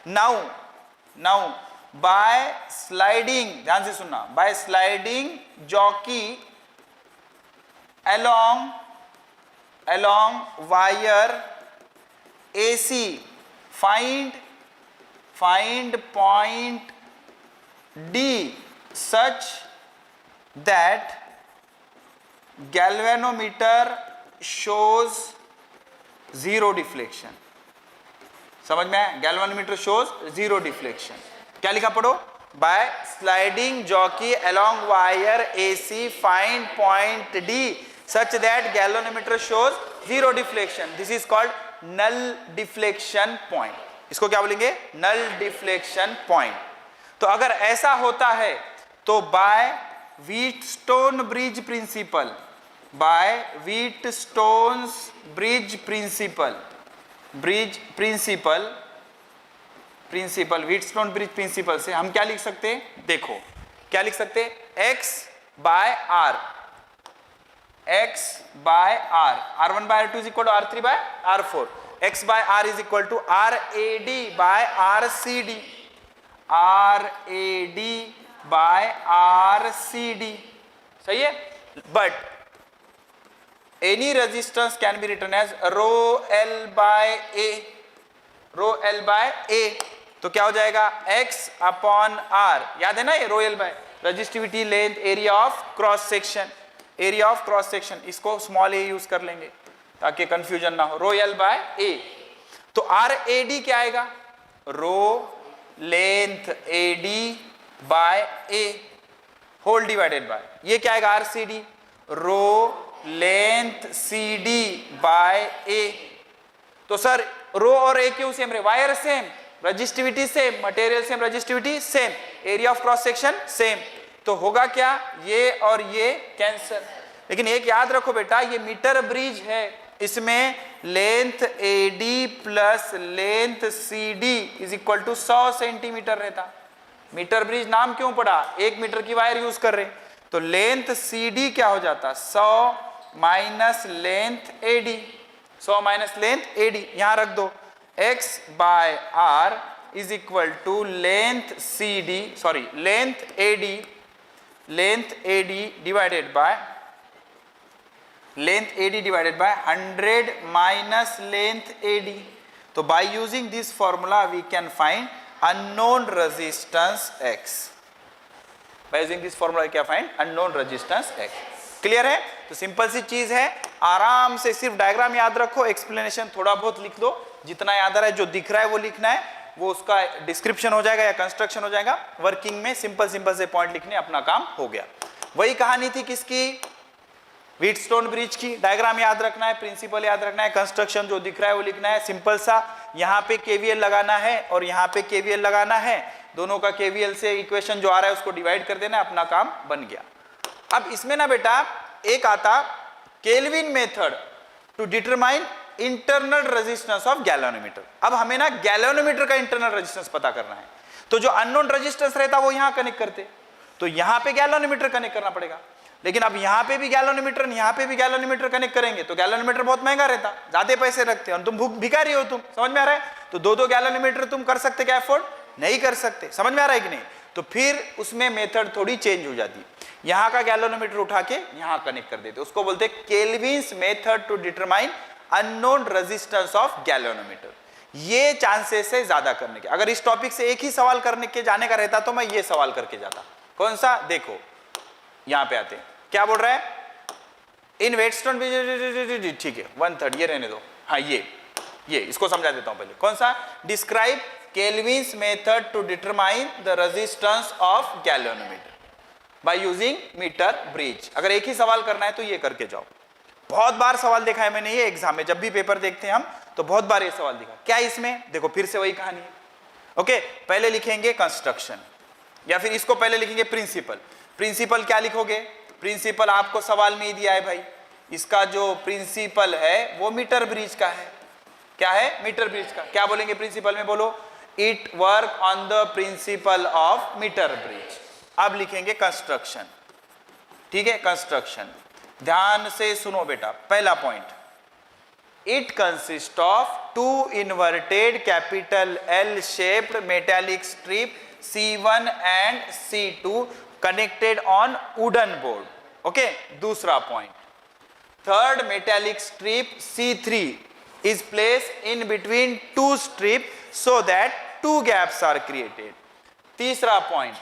Now by sliding, ध्यान से सुनना, by sliding jockey along wire AC, find point D such that galvanometer shows zero deflection. समझ में आया? galvanometer shows zero deflection. क्या लिखा पढ़ो? by sliding jockey along wire AC find point D such that galvanometer shows zero deflection. This is called null deflection point. इसको क्या बोलेंगे? null deflection point. तो अगर ऐसा होता है तो by Wheatstone bridge principle, Wheatstone bridge principle से हम क्या लिख सकते हैं? देखो क्या लिख सकते हैं? x by r, r1 by r2 is equal to r3 by r4, x by r is equal to rad by rcd, by rcd, सही है? But any resistance can be written as rho l by a, तो क्या हो जाएगा? x upon r, याद है ना ये rho l by resistivity, length, area of cross section, इसको स्मॉल a यूज कर लेंगे ताकि कंफ्यूजन ना हो। रो l बाय a, तो rad क्या आएगा? Rho length AD by A whole divided by, ये क्या आएगा? RCD, rho length CD by A। तो सर रो और A क्यों सेम रहे? Wire same, resistivity same, material same, resistivity same, area of cross section same, तो होगा क्या? ये और ये कैंसल। लेकिन एक याद रखो बेटा, ये मीटर ब्रिज है, इसमें length AD plus length CD is equal to 100 centimetre रहता। मीटर ब्रिज नाम क्यों पड़ा? 1 मीटर की वायर यूज कर रहे, तो लेंथ CD क्या हो जाता? 100 minus length AD, 100 minus length AD, यहां रख दो। x by r is equal to length AD divided by length AD divided by 100 minus length AD। तो by using this formula we can find unknown resistance X। By using this formula क्या find? Unknown resistance X। Clear है? तो simple सी चीज है, आराम से सिर्फ डायग्राम याद रखो, एक्सप्लेनेशन थोड़ा बहुत लिख दो, जितना याद आ रहा है, जो दिख रहा है वो लिखना है, वो उसका डिस्क्रिप्शन हो जाएगा या कंस्ट्रक्शन हो जाएगा। वर्किंग में सिंपल से पॉइंट लिखने, अपना काम हो गया। वही कहानी थी किसकी? व्हीटस्टोन ब्रिज की। डायग्राम याद रखना है, प्रिंसिपल याद रखना है, कंस्ट्रक्शन जो दिख रहा है वो लिखना है। सिंपल सा, यहाँ पे KVL लगाना है और यहाँ पे KVL लगाना है, दोनों का KVL से इक्वेशन जो आ रहा है उसको डिवाइड कर देना, अपना काम बन गया। अब इसमें ना बेटा एक आता Kelvin method to determine internal resistance of galvanometer. अब हमें ना गैल्वेनोमीटर का इंटरनल रेजिस्टेंस पता करना है, तो जो अननोन रेजिस्टेंस रहता वो यहाँ कनेक्ट करते, तो यहाँ पे गैलोमीटर कनेक्ट करना पड़ेगा। लेकिन अब यहाँ पे भी गैलोमीटर, यहाँ पे भी गैलोमीटर कनेक्ट करेंगे तो गैलोमीटर बहुत महंगा रहता, ज्यादा पैसे रखते और तुम भिखारी हो, तुम समझ में आ रहा है। तो दो गैलोमीटर तुम कर सकते क्या अफोर्ड? नहीं कर सकते। समझ में आ रहा है कि नहीं? तो फिर उसमें मेथड थोड़ी चेंज हो जाती, यहाँ का गैलोमीटर उठा के यहाँ कनेक्ट कर देते, उसको बोलते हैं Kelvin's method to determine unknown resistance of galvanometer. ये चांसेस है ज्यादा करने के। अगर इस टॉपिक से एक ही सवाल करने के जाने का रहता तो मैं ये सवाल करके जाता। कौन सा? देखो यहां पे आते हैं, क्या बोल रहा है? इन वेटस्टोन, ठीक है 1/3 ये रहने दो। हाँ ये इसको समझा देता हूं पहले। कौन सा? Describe Kelvin's method to determine the resistance of galvanometer by using meter bridge. अगर एक ही सवाल करना है तो ये करके जाओ। बहुत बार सवाल देखा है मैंने ये एग्जाम में, जब भी पेपर देखते हैं हम तो बहुत बार ये सवाल दिखा। क्या इसमें? देखो फिर से वही कहानी है। ओके, पहले लिखेंगे कंस्ट्रक्शन या फिर इसको पहले लिखेंगे प्रिंसिपल। प्रिंसिपल क्या लिखोगे? प्रिंसिपल आपको सवाल में ही दिया है भाई, इसका जो प्रिंसिपल है वो मीटर ब्रिज का है। क्या है? मीटर ब्रिज का। क्या बोलेंगे प्रिंसिपल में? बोलो it work on the principle of metre bridge. अब लिखेंगे कंस्ट्रक्शन। ठीक है, कंस्ट्रक्शन ध्यान से सुनो बेटा। पहला point, it consist of 2 inverted capital L shaped metallic strip C1 and C2 connected on wooden board. Okay, दूसरा point, third metallic strip C3 is placed in between 2 strips so that 2 gaps are created. तीसरा point,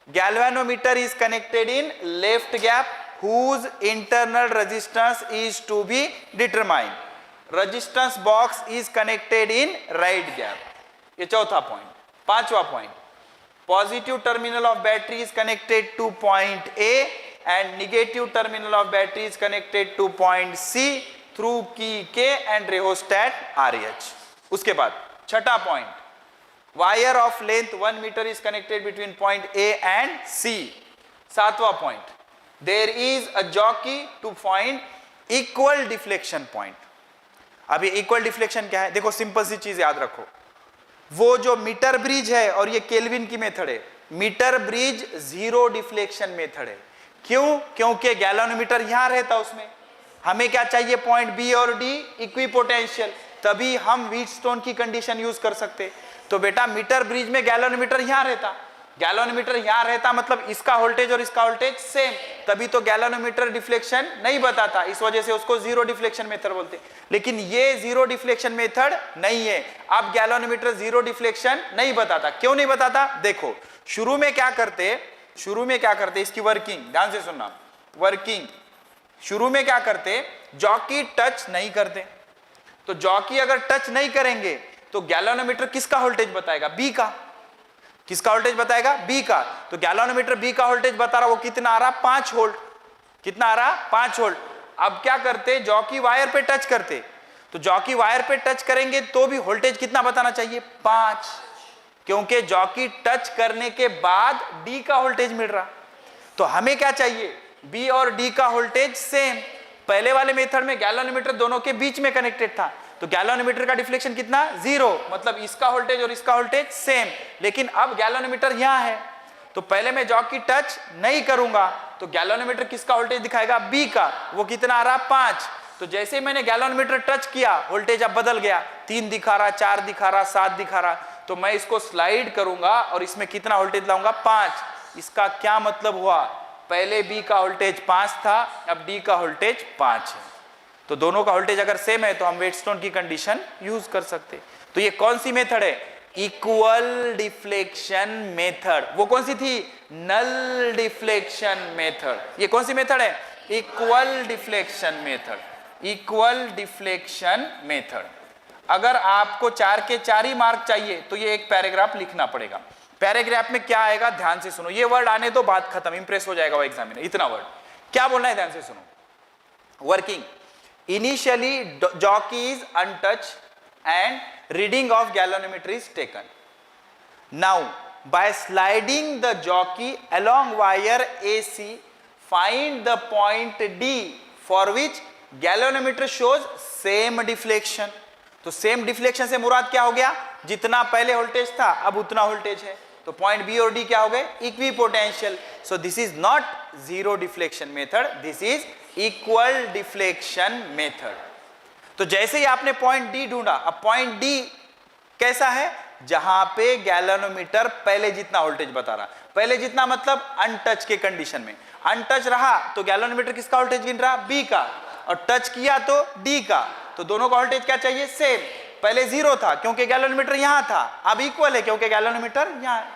galvanometer is connected in left gap whose internal resistance is to be determined. Resistance box is connected in right gap. ये चौथा point. पांचवा point, positive terminal of battery is connected to point A and negative terminal of battery is connected to point C through key K and rheostat RH. उसके बाद छठा point, wire of length 1 meter is connected between point A and C. सातवां point, there is a jockey to find equal deflection point. अब ये equal deflection क्या है? देखो simple सी चीज याद रखो, वो जो मीटर ब्रिज है और ये केल्विन की मेथड है, metre bridge zero deflection method है। क्यों? क्योंकि गैलोमीटर यहां रहता, उसमें हमें क्या चाहिए? पॉइंट बी और डी इक्विपोटेंशियल, तभी हम व्हीटस्टोन की कंडीशन यूज कर सकते। तो बेटा मीटर ब्रिज में गैलोमीटर यहां रहता, गैलोमीटर यहां रहता मतलब इसका वोल्टेज और इसका वोल्टेज सेम, तभी तो गैलोमीटर डिफ्लेक्शन नहीं बताता, इस वजह से उसको जीरो डिफ्लेक्शन मेथड बोलते। लेकिन ये जीरो डिफ्लेक्शन मेथड नहीं है। अब गैलोमीटर जीरो डिफ्लेक्शन नहीं बताता। क्यों नहीं बताता? देखो शुरू में क्या करते, इसकी वर्किंग ध्यान से सुनना। वर्किंग शुरू में क्या करते? जॉकी टच नहीं करते। तो जॉकी अगर टच नहीं करेंगे तो गैलोमीटर किसका वोल्टेज बताएगा? बी का। किसका वोल्टेज बताएगा? बी का। तो गैलोमीटर बी का वोल्टेज बता रहा, वो कितना आ रहा? 5 वोल्ट। कितना आ रहा? 5 वोल्ट। अब क्या करते? जॉकी वायर पे टच करते, तो जॉकी वायर पे टच करेंगे तो भी वोल्टेज कितना बताना चाहिए? 5, क्योंकि जॉकी टच करने के बाद डी का वोल्टेज मिल रहा। तो हमें क्या चाहिए? बी और डी का वोल्टेज सेम। पहले वाले मेथड में गैलोमीटर दोनों के बीच में कनेक्टेड था, तो गैलोमीटर का डिफ्लेक्शन कितना? 0, मतलब इसका वोल्टेज और इसका वोल्टेज सेम। लेकिन अब गैलोमीटर यहां है, तो पहले मैं जॉकी टच नहीं करूंगा तो गैलोमीटर किसका वोल्टेज दिखाएगा? बी का। वो कितना आ रहा? 5। तो जैसे मैंने गैलोमीटर टच किया, वोल्टेज अब बदल गया, 3 दिखा रहा, 4 दिखा रहा, 7 दिखा रहा। तो मैं इसको स्लाइड करूंगा और इसमें कितना वोल्टेज लाऊंगा? 5। इसका क्या मतलब हुआ? पहले बी का वोल्टेज 5 था, अब डी का वोल्टेज 5 है। तो दोनों का वोल्टेज अगर सेम है तो हम वेटस्टोन की कंडीशन यूज कर सकते। तो ये कौन सी मेथड है? Equal deflection method. वो कौन सी थी? Null deflection method. ये कौन सी मेथड है? Equal deflection method. Equal deflection method. अगर आपको 4 के 4 ही मार्क चाहिए तो ये एक पैराग्राफ लिखना पड़ेगा। पैराग्राफ में क्या आएगा? ध्यान से सुनो, ये वर्ड आने दो बात खत्म, इंप्रेस हो जाएगा वो एग्जामिनर। इतना वर्ड क्या बोलना है? ध्यान से सुनो। Working, initially jockey is untouched and reading of galvanometer is taken. Now by sliding the jockey along wire AC, find the point D for which galvanometer shows same deflection. तो same deflection से मुराद क्या हो गया? जितना पहले voltage था अब उतना वोल्टेज है। तो पॉइंट बी और डी क्या हो गए, equi potential. So this is not zero deflection method, this is equal deflection method. तो जैसे ही आपने पॉइंट डी ढूंढा, अब पॉइंट डी कैसा है, जहां पे गैल्वेनोमीटर पहले जितना वोल्टेज बता रहा, पहले जितना मतलब अनटच के कंडीशन में, अनटच रहा तो गैल्वेनोमीटर किसका वोल्टेज गिन रहा, बी का, और टच किया तो डी का, तो दोनों का वोल्टेज क्या चाहिए, सेम। पहले जीरो था क्योंकि गैल्वेनोमीटर यहां था, अब इक्वल है क्योंकि गैल्वेनोमीटर यहां है।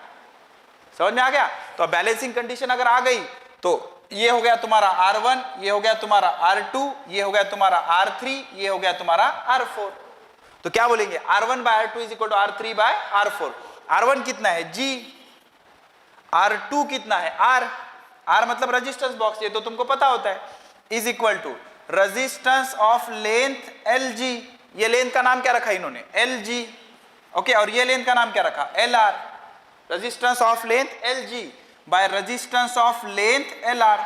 समझ में आ गया। तो अब बैलेंसिंग कंडीशन अगर आ गई तो ये हो गया तुम्हारा R1, ये हो गया तुम्हारा R2, ये हो गया तुम्हारा R3, ये हो गया तुम्हारा R4। तो क्या बोलेंगे, R1 by R2 is equal to R3 by R4। R1 कितना है G, R2 कितना है R मतलब रेजिस्टेंस बॉक्स, ये तो तुमको पता होता है, is equal to resistance of length LG, ये लेंथ का नाम क्या रखा इन्होंने, LG, ओके, और ये लेंथ का नाम क्या रखा, LR, resistance of length LG by resistance of length LR।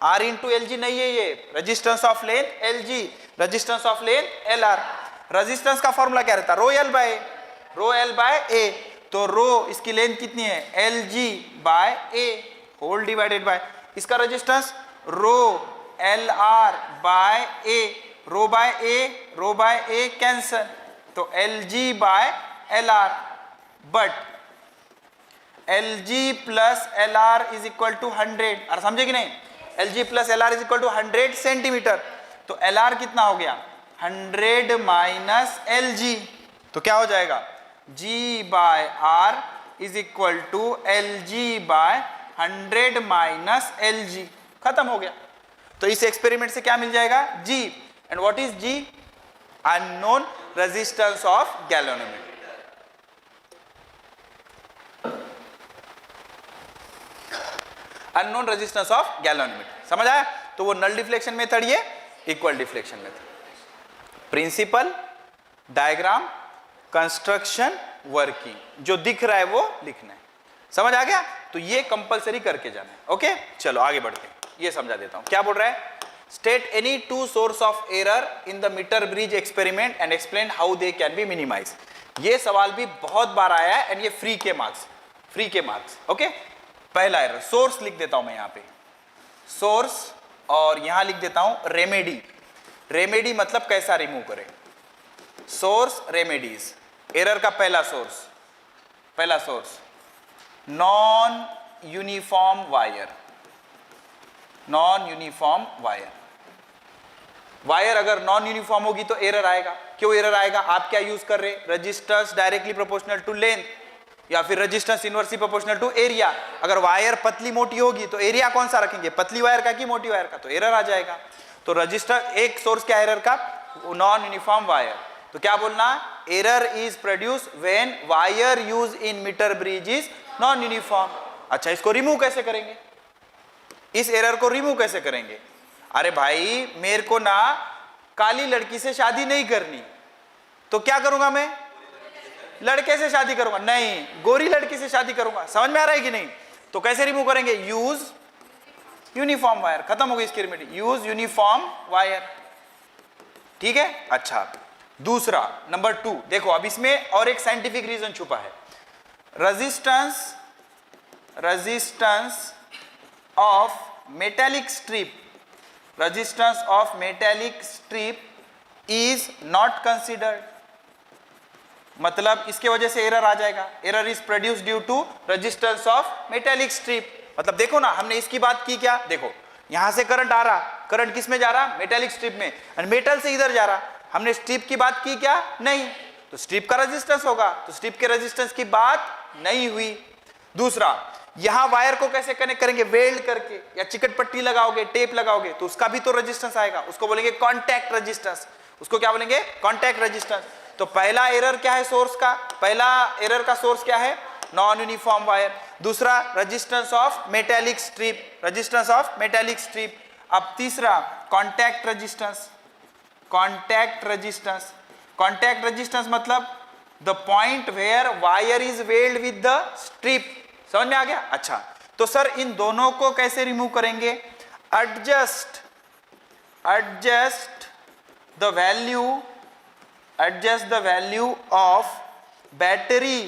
R into LG नहीं है ये, resistance of length LG, resistance of length LR। Resistance का फॉर्मूला क्या रहता है, रो L बाय A, तो रो इसकी लेंथ कितनी है, LG by A whole divided by इसका resistance rho LR by A, rho by A cancel, तो LG by LR, but LG plus LR is equal to 100, और समझे कि नहीं, LG plus LR is equal to 100 centimetre, तो LR कितना हो गया 100 माइनस LG, तो क्या हो जाएगा G by R is equal to LG by 100 minus LG, खत्म हो गया। तो इस एक्सपेरिमेंट से क्या मिल जाएगा, G, and what is G, unknown resistance of galvanometer. Unknown resistance of galvanometer, समझ आया। तो वो नल डिफ्लेक्शन मेथड, ये equal deflection method. Principle, diagram, construction, working, जो दिख रहा है वो लिखना है, समझ आ गया। तो ये कंपलसरी करके जाना है, ओके। चलो आगे बढ़ते हैं, ये समझा देता हूं क्या बोल रहा है। State any two source of error in the metre bridge experiment and explain how they can be minimise. ये सवाल भी बहुत बार आया है एंड ये फ्री के मार्क्स, ओके। पहला एरर, सोर्स लिख देता हूं मैं यहां पे, सोर्स, और यहां लिख देता हूं रेमेडी मतलब कैसा रिमूव करें, सोर्स रेमेडीज। एरर का पहला सोर्स नॉन यूनिफॉर्म वायर अगर नॉन यूनिफॉर्म होगी तो एरर आएगा। क्यों एरर आएगा, आप क्या यूज कर रहे, resistance directly proportional to length या फिर resistance inversely proportional to area. अगर वायर पतली मोटी होगी तो एरिया कौन सा रखेंगे, पतली वायर का कि मोटी वायर का, तो एरर आ जाएगा। तो रजिस्टर एक सोर्स क्या एरर का, नॉन यूनिफॉर्म वायर। तो क्या बोलना, error is produce when wire use in metre bridge is non uniform. अच्छा, इसको रिमूव कैसे करेंगे, इस एरर को रिमूव कैसे करेंगे। अरे भाई मेरे को ना काली लड़की से शादी नहीं करनी, तो क्या करूंगा मैं, लड़के से शादी करूंगा, नहीं गोरी लड़की से शादी करूंगा। समझ में आ रहा है कि नहीं। तो कैसे रिमूव करेंगे, यूज यूनिफॉर्म वायर, खत्म हो गई इसकी रेमेडी, यूज यूनिफॉर्म वायर, ठीक है। अच्छा, दूसरा नंबर 2 देखो, अब इसमें और एक साइंटिफिक रीजन छुपा है। Resistance of metallic strip is not considered, मतलब इसके वजह से एरर आ जाएगा। Error is produce due to resistance of metallic strip. मतलब देखो ना, हमने इसकी बात की क्या, देखो यहां से करंट आ रहा, करंट किस में जा रहा, मेटेलिक स्ट्रिप में, और मेटल से इधर जा रहा। हमने स्ट्रिप की बात की क्या, नहीं, तो स्ट्रिप का रेजिस्टेंस होगा, तो स्ट्रिप के रेजिस्टेंस की बात नहीं हुई। दूसरा, यहां वायर को कैसे कनेक्ट करेंगे, वेल्ड करके या चिकट पट्टी लगाओगे, टेप लगाओगे, तो उसका भी तो रेजिस्टेंस आएगा, उसको बोलेंगे कॉन्टैक्ट रेजिस्टेंस। उसको क्या बोलेंगे, कॉन्टैक्ट रेजिस्टेंस। तो पहला एरर क्या है सोर्स का, पहला एरर का सोर्स क्या है, नॉन यूनिफॉर्म वायर। दूसरा, रेजिस्टेंस ऑफ मेटेलिक स्ट्रिप, अब तीसरा कॉन्टैक्ट रेजिस्टेंस मतलब the point where wire is weld with the strip. समझ में आ गया। अच्छा, तो सर इन दोनों को कैसे रिमूव करेंगे, adjust the value of battery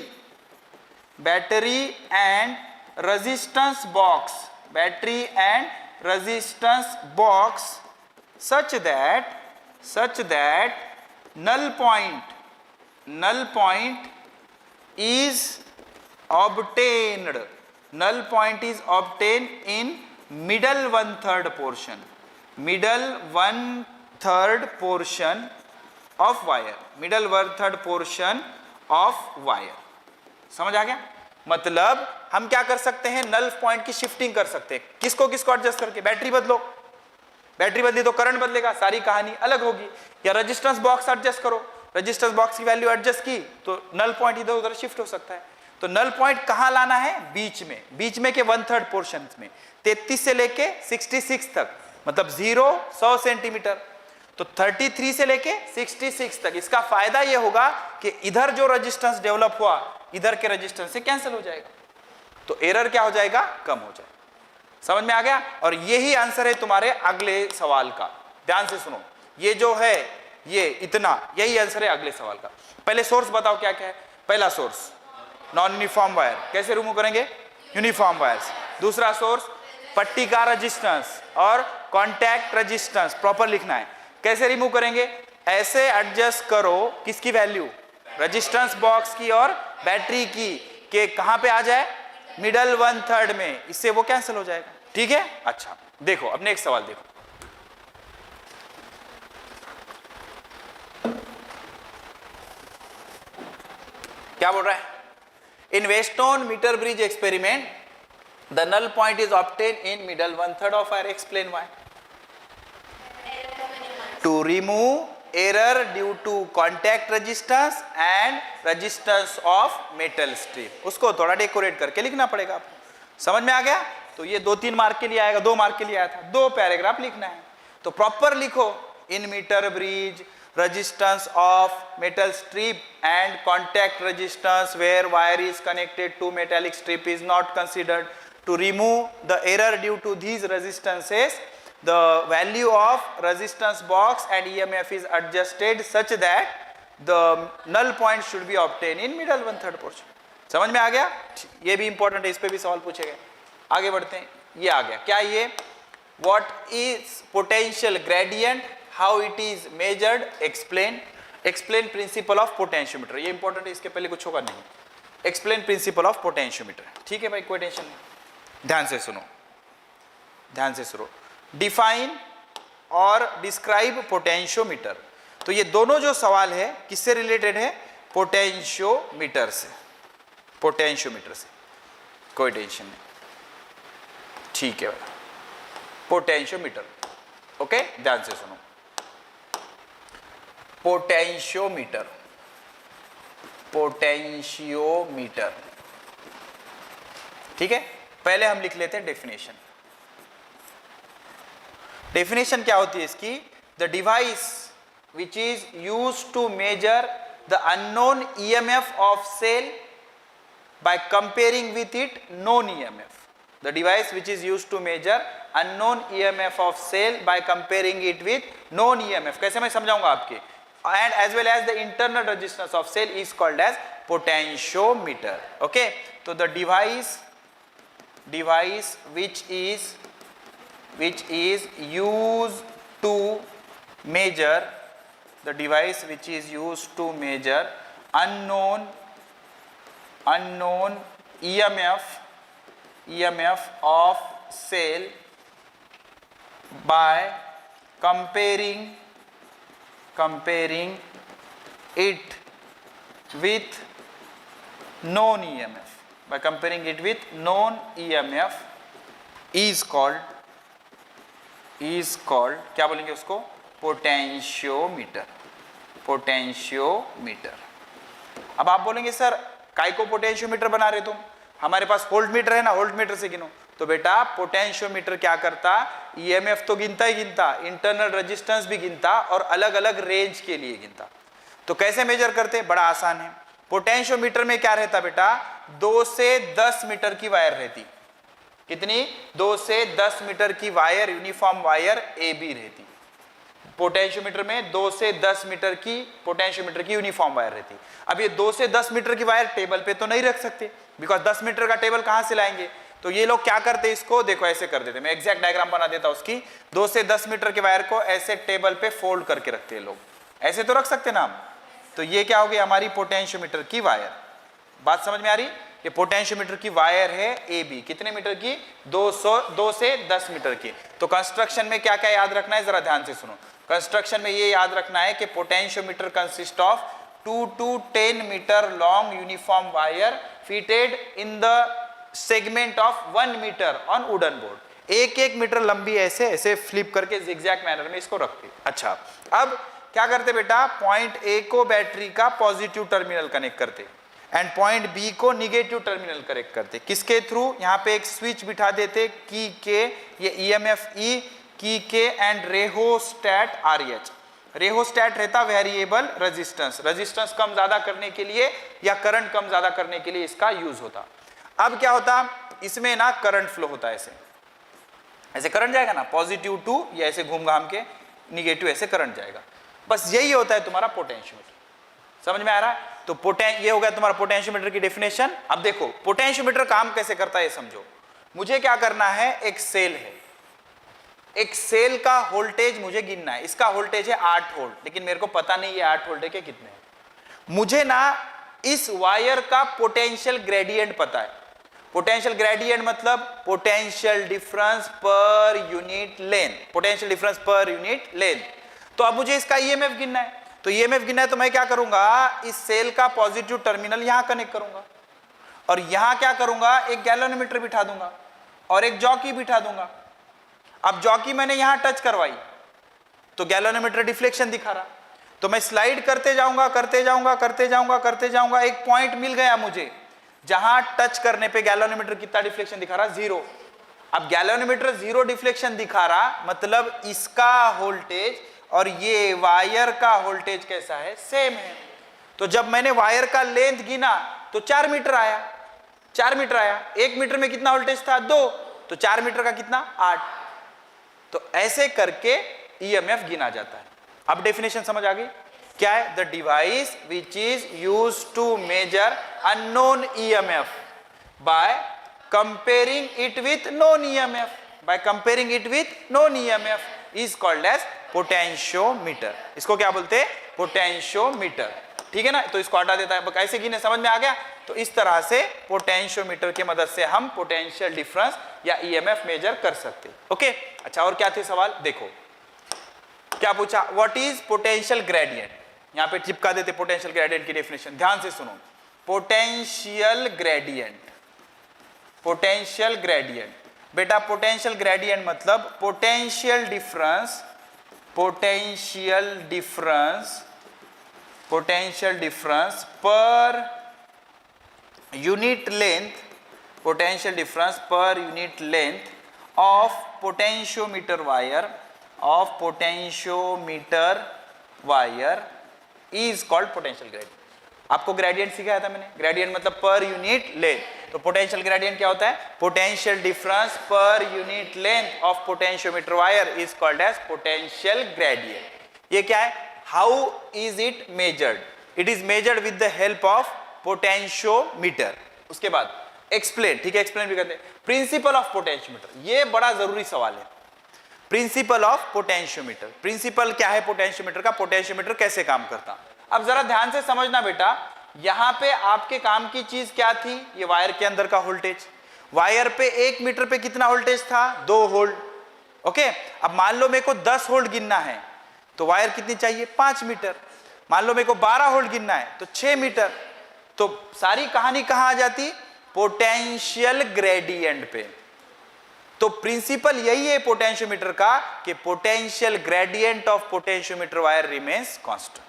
battery and resistance box, battery and resistance box such that null point is obtained, null point is obtained in middle 1/3 portion, middle 1/3 portion of wire, middle 1/3 portion of wire। समझ आ गया? मतलब हम क्या कर सकते हैं, null point की शिफ्टिंग कर सकते हैं। किसको किसको एडजस्ट करके? बैटरी बदलो, बैटरी बदली तो करंट बदलेगा, सारी कहानी अलग होगी। या रेजिस्टेंस बॉक्स एडजस्ट करो, रेजिस्टेंस बॉक्स की वैल्यू एडजस्ट की तो नल पॉइंट इधर उधर शिफ्ट हो सकता है। तो नल पॉइंट कहां लाना है? बीच में, बीच में के 1/3 पोर्शन में, 33 से लेके 66 तक, मतलब 0-100 सेंटीमीटर। तो 33 से लेके 66 तक। इसका फायदा यह होगा कि इधर जो रेजिस्टेंस डेवलप हुआ इधर के रेजिस्टेंस से कैंसिल हो जाएगा, तो एरर क्या हो जाएगा? कम हो जाएगा। समझ में आ गया? और यही आंसर है तुम्हारे अगले सवाल का। ध्यान से सुनो, ये जो है ये इतना, यही आंसर है अगले सवाल का। पहले सोर्स बताओ क्या क्या है। पहला सोर्स नॉन यूनिफॉर्म वायर, कैसे रिमूव करेंगे? Uniform wires. दूसरा सोर्स पट्टी का रेजिस्टेंस और कॉन्टैक्ट रेजिस्टेंस प्रॉपर लिखना है। कैसे रिमूव करेंगे? ऐसे एडजस्ट करो, किसकी वैल्यू? रेजिस्टेंस बॉक्स की और बैटरी की, के कहां पे आ जाए? मिडल 1/3 में, इससे वो कैंसिल हो जाएगा। ठीक है? अच्छा देखो, अब नेक्स्ट सवाल देखो। क्या बोल रहा है? In Wheatstone meter bridge experiment the null point is obtain in middle 1/3 of wire, explain why. To remove error due to contact resistance and resistance of metal strip. उसको थोड़ा डेकोरेट करके लिखना पड़ेगा आपको। समझ में आ गया? तो ये 2-3 मार्क के लिए आएगा, 2 मार्क के लिए आया था। 2 पैराग्राफ लिखना है, तो प्रॉपर लिखो। In metre bridge resistance of metal strip and contact resistance where wire is connected to metallic strip is not considered. To remove the error due to these resistances, the value of resistance box and EMF is adjusted such that the null point should be obtained in middle 1/3 portion. समझ में आ गया? ये भी important है, इस पे भी सवाल पूछे गए। आगे बढ़ते हैं। ये आ गया क्या? ये what is potential gradient, how it is measured, explain principle of potentiometer। ये इंपॉर्टेंट है, इसके पहले कुछ होगा नहीं। explain principle of potentiometer। ठीक है भाई, कोई टेंशन नहीं। ध्यान से सुनो, ध्यान से सुनो। डिफाइन और डिस्क्राइब पोटेंशियोमीटर। तो ये दोनों जो सवाल है किससे रिलेटेड है? पोटेंशियोमीटर से, पोटेंशियोमीटर से। कोई टेंशन नहीं, ठीक है भाई। पोटेंशियोमीटर, ओके, ध्यान से सुनो। पोटेंशियोमीटर, पोटेंशियोमीटर, ठीक है। पहले हम लिख लेते हैं डेफिनेशन। डेफिनेशन क्या होती है इसकी? The device which is used to measure the unknown EMF of cell by comparing with it known EMF. The device which is used to measure unknown EMF of cell by comparing it with known EMF. कैसे मैं समझाऊंगा आपके? And as well as the internal resistance of cell is called as potentiometer. Okay? तो the device which is used to measure, the device which is used to measure unknown EMF of cell by comparing it with known EMF, by comparing it with known EMF is called क्या बोलेंगे उसको? Potentiometer, potentiometer. अब आप बोलेंगे sir काय को potentiometer बना रहे तुम? हमारे पास वोल्ट मीटर है ना, वोल्ट मीटर से गिनो। तो बेटा पोटेंशियोमीटर क्या करता? ईएमएफ तो गिनता ही गिनता, इंटरनल रेजिस्टेंस भी गिनता और अलग अलग रेंज के लिए गिनता। तो कैसे मेजर करते? बड़ा आसान है। पोटेंशियोमीटर में क्या रहता बेटा? 2 से 10 मीटर की वायर रहती। कितनी? 2 से 10 मीटर की वायर, यूनिफॉर्म वायर AB रहती। पोटेंशियोमीटर में 2 से 10 मीटर की पोटेंशियोमीटर की यूनिफॉर्म वायर रहती। अब ये 2 से 10 मीटर की वायर टेबल पे तो नहीं रख सकते, बिकॉज 10 मीटर का टेबल कहां से लाएंगे। तो ये लोग क्या करते, इसको देखो ऐसे कर देते, मैं एग्जैक्ट डायग्राम बना देता हूं उसकी। 2 से 10 मीटर के वायर को ऐसे टेबल पे फोल्ड करके रखते हैं लोग, ऐसे तो रख सकते ना हम। तो ये क्या हो गई हमारी पोटेंशियोमीटर की वायर। बात समझ में आ रही। ये पोटेंशियोमीटर की वायर है ए बी, कितने मीटर की, 2 से 10 मीटर की। तो कंस्ट्रक्शन में क्या क्या याद रखना है, जरा ध्यान से सुनो। कंस्ट्रक्शन में ये याद रखना है कि potentiometer consist of 2 to 10 metre long uniform wire fitted in the segment of 1 metre on wooden board. एक मीटर लंबी ऐसे ऐसे फ्लिप करके जिगजैग मैनर में इसको रखते। अच्छा, अब क्या करते बेटा, पॉइंट ए को बैटरी का पॉजिटिव टर्मिनल कनेक्ट करते एंड पॉइंट बी को निगेटिव टर्मिनल कनेक्ट करते। किसके थ्रू, यहाँ पे एक स्विच बिठा देते की के, ये ईएमएफ ई की के एंड रेहोस्टैट आरएच। रेहोस्टैट रहता वेरिएबल रेजिस्टेंस, रेजिस्टेंस कम ज्यादा करने के लिए या करंट कम ज्यादा करने के लिए इसका यूज होता। अब क्या होता, इसमें ना करंट फ्लो होता है, ऐसे ऐसे करंट जाएगा ना, पॉजिटिव टू या ऐसे घूम घाम के निगेटिव ऐसे करंट जाएगा। बस यही होता है तुम्हारा पोटेंशियोमीटर। समझ में आ रहा है। तो ये हो गया तुम्हारा पोटेंशियोमीटर की डेफिनेशन। अब देखो पोटेंशियोमीटर काम कैसे करता है ये समझो। मुझे क्या करना है, एक सेल है, एक सेल का वोल्टेज मुझे गिनना है। इसका वोल्टेज है 8 वोल्ट, लेकिन मेरे को पता नहीं ये 8 वोल्ट है कि कितने हैं। मुझे ना इस वायर का पोटेंशियल ग्रेडियंट पता है। पोटेंशियल ग्रेडियंट मतलब potential difference per unit length, potential difference per unit length. तो अब मुझे इसका ईएमएफ गिनना है। तो ईएमएफ गिनना है तो मैं क्या करूंगा, इस सेल का पॉजिटिव टर्मिनल यहां कनेक्ट करूंगा और यहां क्या करूंगा, एक गैल्वेनोमीटर बिठा दूंगा और एक जॉकी बिठा दूंगा। अब जॉकी मैंने यहां टच करवाई तो गैल्वेनोमीटर डिफ्लेक्शन दिखा रहा, तो मैं स्लाइड करते जाऊंगा करते जाऊंगा करते जाऊंगा करते जाऊंगा, एक पॉइंट मिल गया मुझे जहां टच करने पे गैल्वेनोमीटर कितना डिफ्लेक्शन दिखा रहा, 0। अब गैल्वेनोमीटर 0 डिफ्लेक्शन दिखा रहा, मतलब इसका वोल्टेज और ये वायर का वोल्टेज कैसा है, सेम है। तो जब मैंने वायर का लेंथ गिना तो 4 मीटर आया, 4 मीटर आया। 1 मीटर में कितना वोल्टेज था, 2, तो 4 मीटर का कितना, 8। तो ऐसे करके ईएमएफ गिना जाता है। अब डेफिनेशन समझ आ गई क्या है, the device which is used to measure unknown EMF by comparing it with known EMF, by comparing it with known EMF is called as potentiometer. इसको क्या बोलते हैं, पोटेंशियोमीटर। ठीक है ना, तो इसको हटा देता है। कैसे गिने, समझ में आ गया। तो इस तरह से पोटेंशियोमीटर की मदद से हम पोटेंशियल डिफरेंस या ईएमएफ मेजर कर सकते हैं। ओके, अच्छा और क्या थे सवाल, देखो क्या पूछा, व्हाट इज पोटेंशियल ग्रेडियंट। यहां पे चिपका देते पोटेंशियल ग्रेडियंट की डेफिनेशन, ध्यान से सुनो। पोटेंशियल ग्रेडियंट, पोटेंशियल ग्रेडियंट बेटा, पोटेंशियल ग्रेडियंट मतलब potential difference, potential difference, potential difference per unit length, potential difference per unit length of potentiometer wire, of potentiometer wire is called potential gradient. आपको gradient सिखाया था मैंने, gradient मतलब per unit length. तो potential gradient क्या होता है, potential difference per unit length of potentiometer wire is called as potential gradient. ये क्या है, how is it measured, it is measured with the help of potentiometer. उसके बाद एक्सप्लेन, ठीक है, एक्सप्लेन भी करते हैं। प्रिंसिपल ऑफ पोटेंशियोमीटर, ये बड़ा जरूरी सवाल है। प्रिंसिपल ऑफ पोटेंशियोमीटर, प्रिंसिपल क्या है पोटेंशियोमीटर का, पोटेंशियोमीटर कैसे काम करता। अब जरा ध्यान से समझना बेटा, यहां पे आपके काम की चीज क्या थी, ये वायर के अंदर का वोल्टेज। वायर पे 1 मीटर पे कितना वोल्टेज था, 2 वोल्ट। ओके, अब मान लो मेरे को 10 वोल्ट गिनना है तो वायर कितनी चाहिए, 5 मीटर। मान लो मेरे को 12 वोल्ट गिनना है तो 6 मीटर। तो सारी कहानी कहां आ जाती, पोटेंशियल ग्रेडियंट पे। तो प्रिंसिपल यही है पोटेंशियोमीटर का कि potential gradient of potentiometer wire remains constant,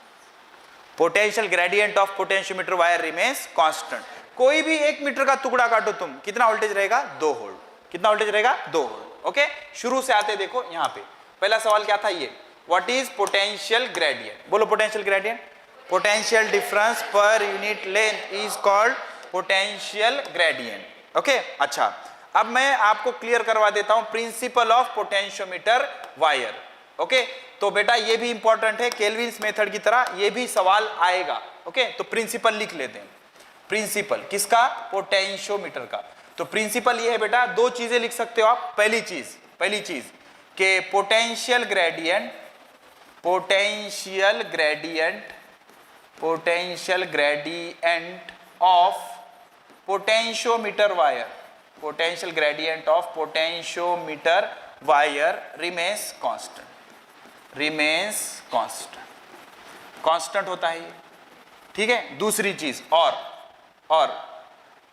potential gradient of potentiometer wire remains constant. कोई भी 1 मीटर का टुकड़ा काटो तुम, कितना वोल्टेज रहेगा, 2 वोल्ट। कितना वोल्टेज रहेगा, 2 वोल्ट। ओके, शुरू से आते देखो यहां पे पहला सवाल क्या था, ये व्हाट इज पोटेंशियल ग्रेडियंट। बोलो potential gradient, potential difference per unit length is called potential gradient. Okay, अच्छा अब मैं आपको क्लियर करवा देता हूं principle of potentiometer wire. Okay, तो बेटा ये भी इंपॉर्टेंट है, केल्विन्स मेथड की तरह ये भी सवाल आएगा। ओके, तो प्रिंसिपल लिख लेते हैं। प्रिंसिपल किसका? पोटेंशियोमीटर का। तो प्रिंसिपल ये है बेटा, दो चीजें लिख सकते हो आप। पहली चीज के potential gradient of potentiometer wire remains constant होता है ये, ठीक है। दूसरी चीज और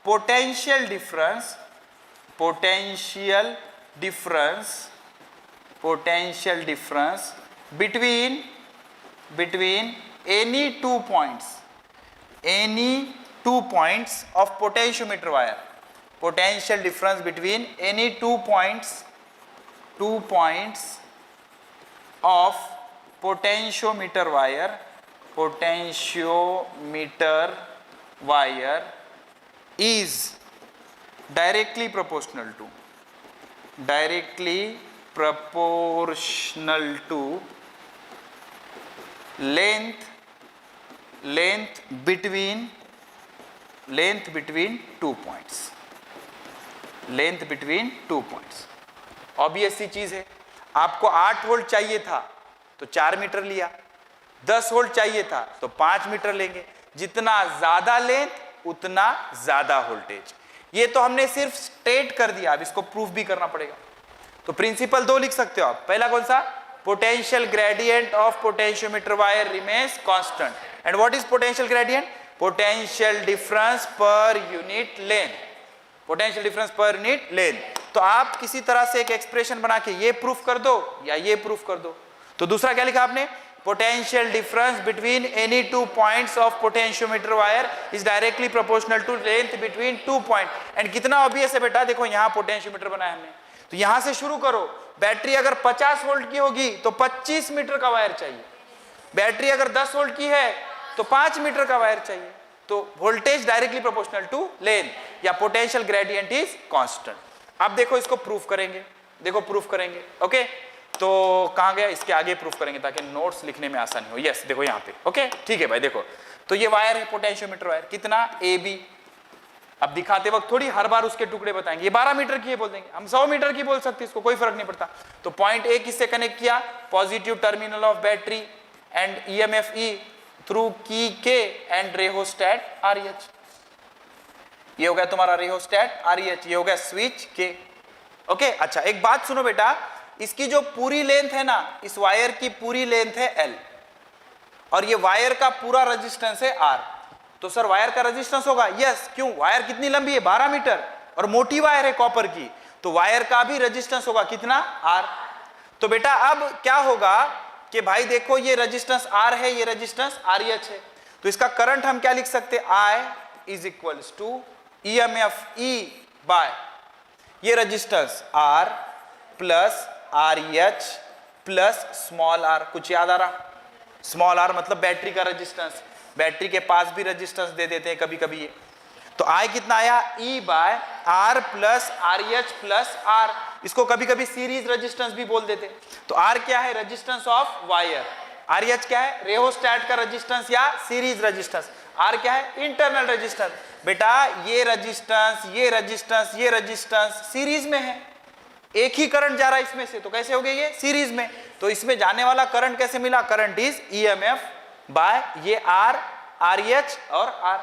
potential difference between any two points of potentiometer wire, potential difference between any two points of potentiometer wire is directly proportional to length between two points। Obvious सी चीज है, आपको 8 वोल्ट चाहिए था तो 4 मीटर लिया, 10 वोल्ट चाहिए था तो 5 मीटर लेंगे। जितना ज्यादा लेंथ उतना ज्यादा वोल्टेज। ये तो हमने सिर्फ स्टेट कर दिया, अब इसको प्रूफ भी करना पड़ेगा। तो प्रिंसिपल दो लिख सकते हो आप। पहला कौन सा? potential gradient of potentiometer wire remains constant. And what is potential gradient? Potential difference per unit length। तो आप किसी तरह से एक एक्सप्रेशन बना के ये प्रूफ कर दो या ये प्रूफ कर दो। तो दूसरा क्या लिखा आपने? potential difference between any two points of potentiometer wire is directly proportional to length between two point। and कितना ऑब्वियस है बेटा, देखो यहाँ पोटेंशियोमीटर बनाया हमने, तो यहां से शुरू करो। बैटरी अगर 50 वोल्ट की होगी तो 25 मीटर का वायर चाहिए, बैटरी अगर 10 वोल्ट की है तो 5 मीटर का वायर चाहिए। तो voltage directly proportional to length या पोटेंशियल ग्रेडियंट इज कांस्टेंट। अब देखो इसको प्रूफ करेंगे, ओके। तो कहां गया? इसके आगे प्रूफ करेंगे ताकि नोट्स लिखने में आसानी हो। यस, देखो यहां पे, ओके, ठीक है भाई। देखो तो ये वायर है, पोटेंशियोमीटर वायर, कितना? AB। अब दिखाते वक्त थोड़ी हर बार उसके टुकड़े बताएंगे, ये 12 मीटर की है बोल देंगे, हम 100 मीटर की बोल सकते हैं, इसको कोई फर्क नहीं पड़ता। तो पॉइंट ए किससे कनेक्ट किया? Positive terminal of battery and EMF E through key K and rheostat RH। ये हो गया तुम्हारा रेहोस्टेट RH, ये हो गया स्विच के, ओके। अच्छा एक बात सुनो बेटा, इसकी जो पूरी लेंथ है ना, इस वायर की पूरी लेंथ है L और ये वायर का पूरा रेजिस्टेंस है R। तो सर वायर का रेजिस्टेंस होगा? यस। क्यों? वायर कितनी लंबी है? 12 मीटर और मोटी वायर है कॉपर की, तो वायर का भी रेजिस्टेंस होगा कितना? R। तो बेटा अब क्या होगा कि भाई देखो ये रेजिस्टेंस R है, ये रेजिस्टेंस RH है, तो इसका करंट हम क्या लिख सकते हैं? I is equals to EMF E by ये resistance R plus RH plus small r। कुछ याद आ रहा? स्मॉल r मतलब बैटरी का रेजिस्टेंस, बैटरी के पास भी रेजिस्टेंस दे देते हैं कभी कभी ये। तो I कितना आया? E by R plus RH plus R। इसको कभी कभी सीरीज रेजिस्टेंस भी बोल देते। तो R क्या है? Resistance of wire. RH क्या है? रेहोस्टेट का रेजिस्टेंस या सीरीज रेजिस्टेंस। R क्या है? Internal resistance. बेटा ये रेजिस्टेंस सीरीज में है, एक ही करंट जा रहा है इसमें से, तो कैसे हो गया ये? सीरीज में। तो इसमें जाने वाला करंट कैसे मिला? करंट इज EMF बाय ये R, RH और R,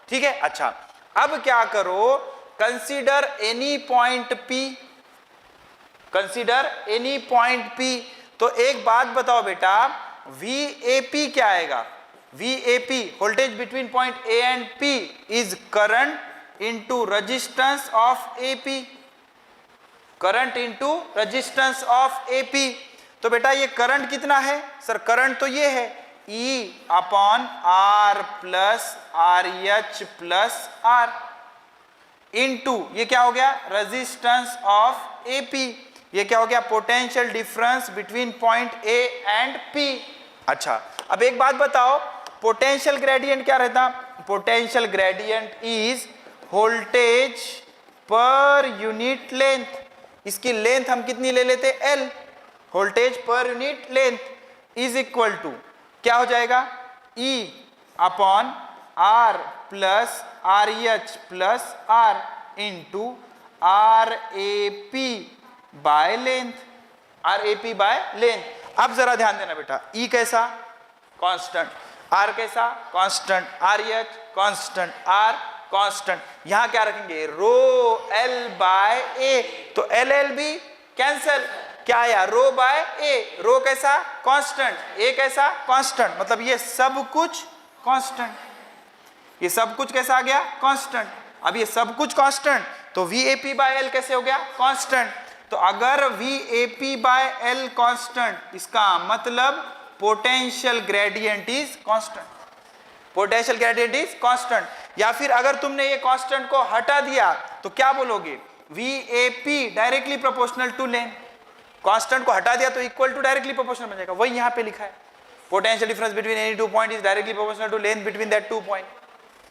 ठीक है। अच्छा अब क्या करो? Consider any point P। तो एक बात बताओ बेटा, VAP क्या आएगा? VAP voltage between point A and P is current into resistance of AP, current into resistance of AP। तो बेटा ये करंट कितना है? सर करंट तो ये है E upon R plus RH plus R into ये क्या हो गया? Resistance of AP। ये क्या हो गया? Potential difference between point A and P। अच्छा अब एक बात बताओ, पोटेंशियल ग्रेडियंट क्या रहता? Potential gradient is voltage per unit length. इसकी लेंथ हम कितनी ले लेते? L, voltage per unit length. Is equal to क्या हो जाएगा, E upon R plus RH plus R into RAP by length, RAP by length. अब जरा ध्यान देना बेटा, E कैसा कांस्टेंट, R कैसा constant, RH constant, R constant, यहां क्या रखेंगे रो L बाय A, तो LL भी कैंसिल, क्या आया रो बाय ए, रो कैसा कांस्टेंट, ए कैसा कांस्टेंट, मतलब ये सब कुछ कांस्टेंट, ये सब कुछ कैसा आ गया कांस्टेंट। अब ये सब कुछ कांस्टेंट तो VAP बाय L कैसे हो गया कांस्टेंट, तो अगर VAP बाय L कांस्टेंट इसका मतलब potential gradient is constant, potential gradient is constant. या फिर अगर तुमने ये कांस्टेंट को हटा दिया तो क्या बोलोगे, VAP directly proportional to length, constant को हटा दिया तो इक्वल टू डायरेक्टली प्रोपोर्शनल बन जाएगा, वही यहां पे लिखा है, potential difference between any two point is directly proportional to length between that two point,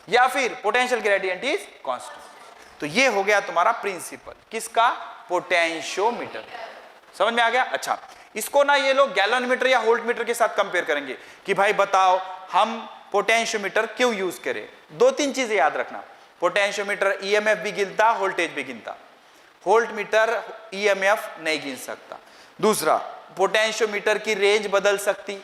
या फिर पोटेंशियल ग्रेडियंट इज कांस्टेंट। तो ये हो गया तुम्हारा प्रिंसिपल किसका, पोटेंशियोमीटर। समझ में आ गया। अच्छा, इसको ना ये लोग गैलोनमीटर या वोल्टमीटर के साथ कंपेयर करेंगे कि भाई बताओ हम पोटेंशियोमीटर क्यों यूज करें। दो तीन चीजें याद रखना, पोटेंशियोमीटर ईएमएफ भी गिनता, वोल्टेज भी गिनता, वोल्टमीटर ईएमएफ नहीं गिन सकता। दूसरा, पोटेंशियोमीटर की रेंज बदल सकती,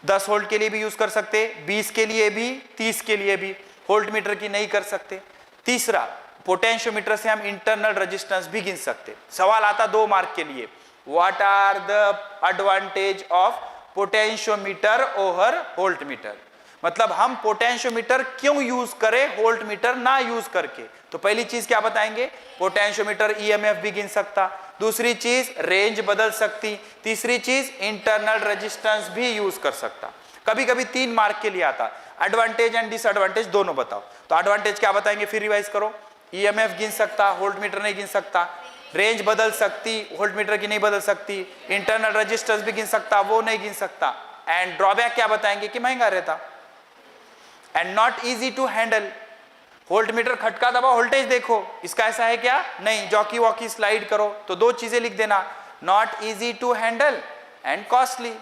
10 वोल्ट के लिए भी यूज कर सकते, 20 के लिए भी, 30 के लिए भी, वोल्टमीटर की नहीं कर सकते। तीसरा, पोटेंशियोमीटर से हम इंटरनल रेजिस्टेंस भी गिन सकते। सवाल आता 2 मार्क के लिए, what are the advantage of potentiometer over voltmeter, मतलब हम पोटेंशियोमीटर क्यों यूज करें वोल्टमीटर ना यूज करके। तो पहली चीज क्या बताएंगे, पोटेंशियोमीटर ईएमएफ भी गिन सकता, दूसरी चीज रेंज बदल सकती, तीसरी चीज इंटरनल रेजिस्टेंस भी यूज कर सकता। कभी कभी 3 मार्क के लिए आता, एडवांटेज एंड डिसएडवांटेज दोनों बताओ। तो एडवांटेज क्या बताएंगे, फिर रिवाइज करो, ईएमएफ गिन सकता, वोल्टमीटर नहीं गिन सकता, रेंज बदल सकती, वोल्टमीटर की नहीं बदल सकती, इंटरनल रेजिस्टेंस भी गिन सकता, वो नहीं गिन सकता। एंड ड्रॉबैक क्या बताएंगे कि महंगा रहता and not easy to handle. Voltmeter खटका दबा वोल्टेज देखो, इसका ऐसा है क्या नहीं, जॉकी वॉकी स्लाइड करो, तो 2 चीजें लिख देना, not easy to handle and costly.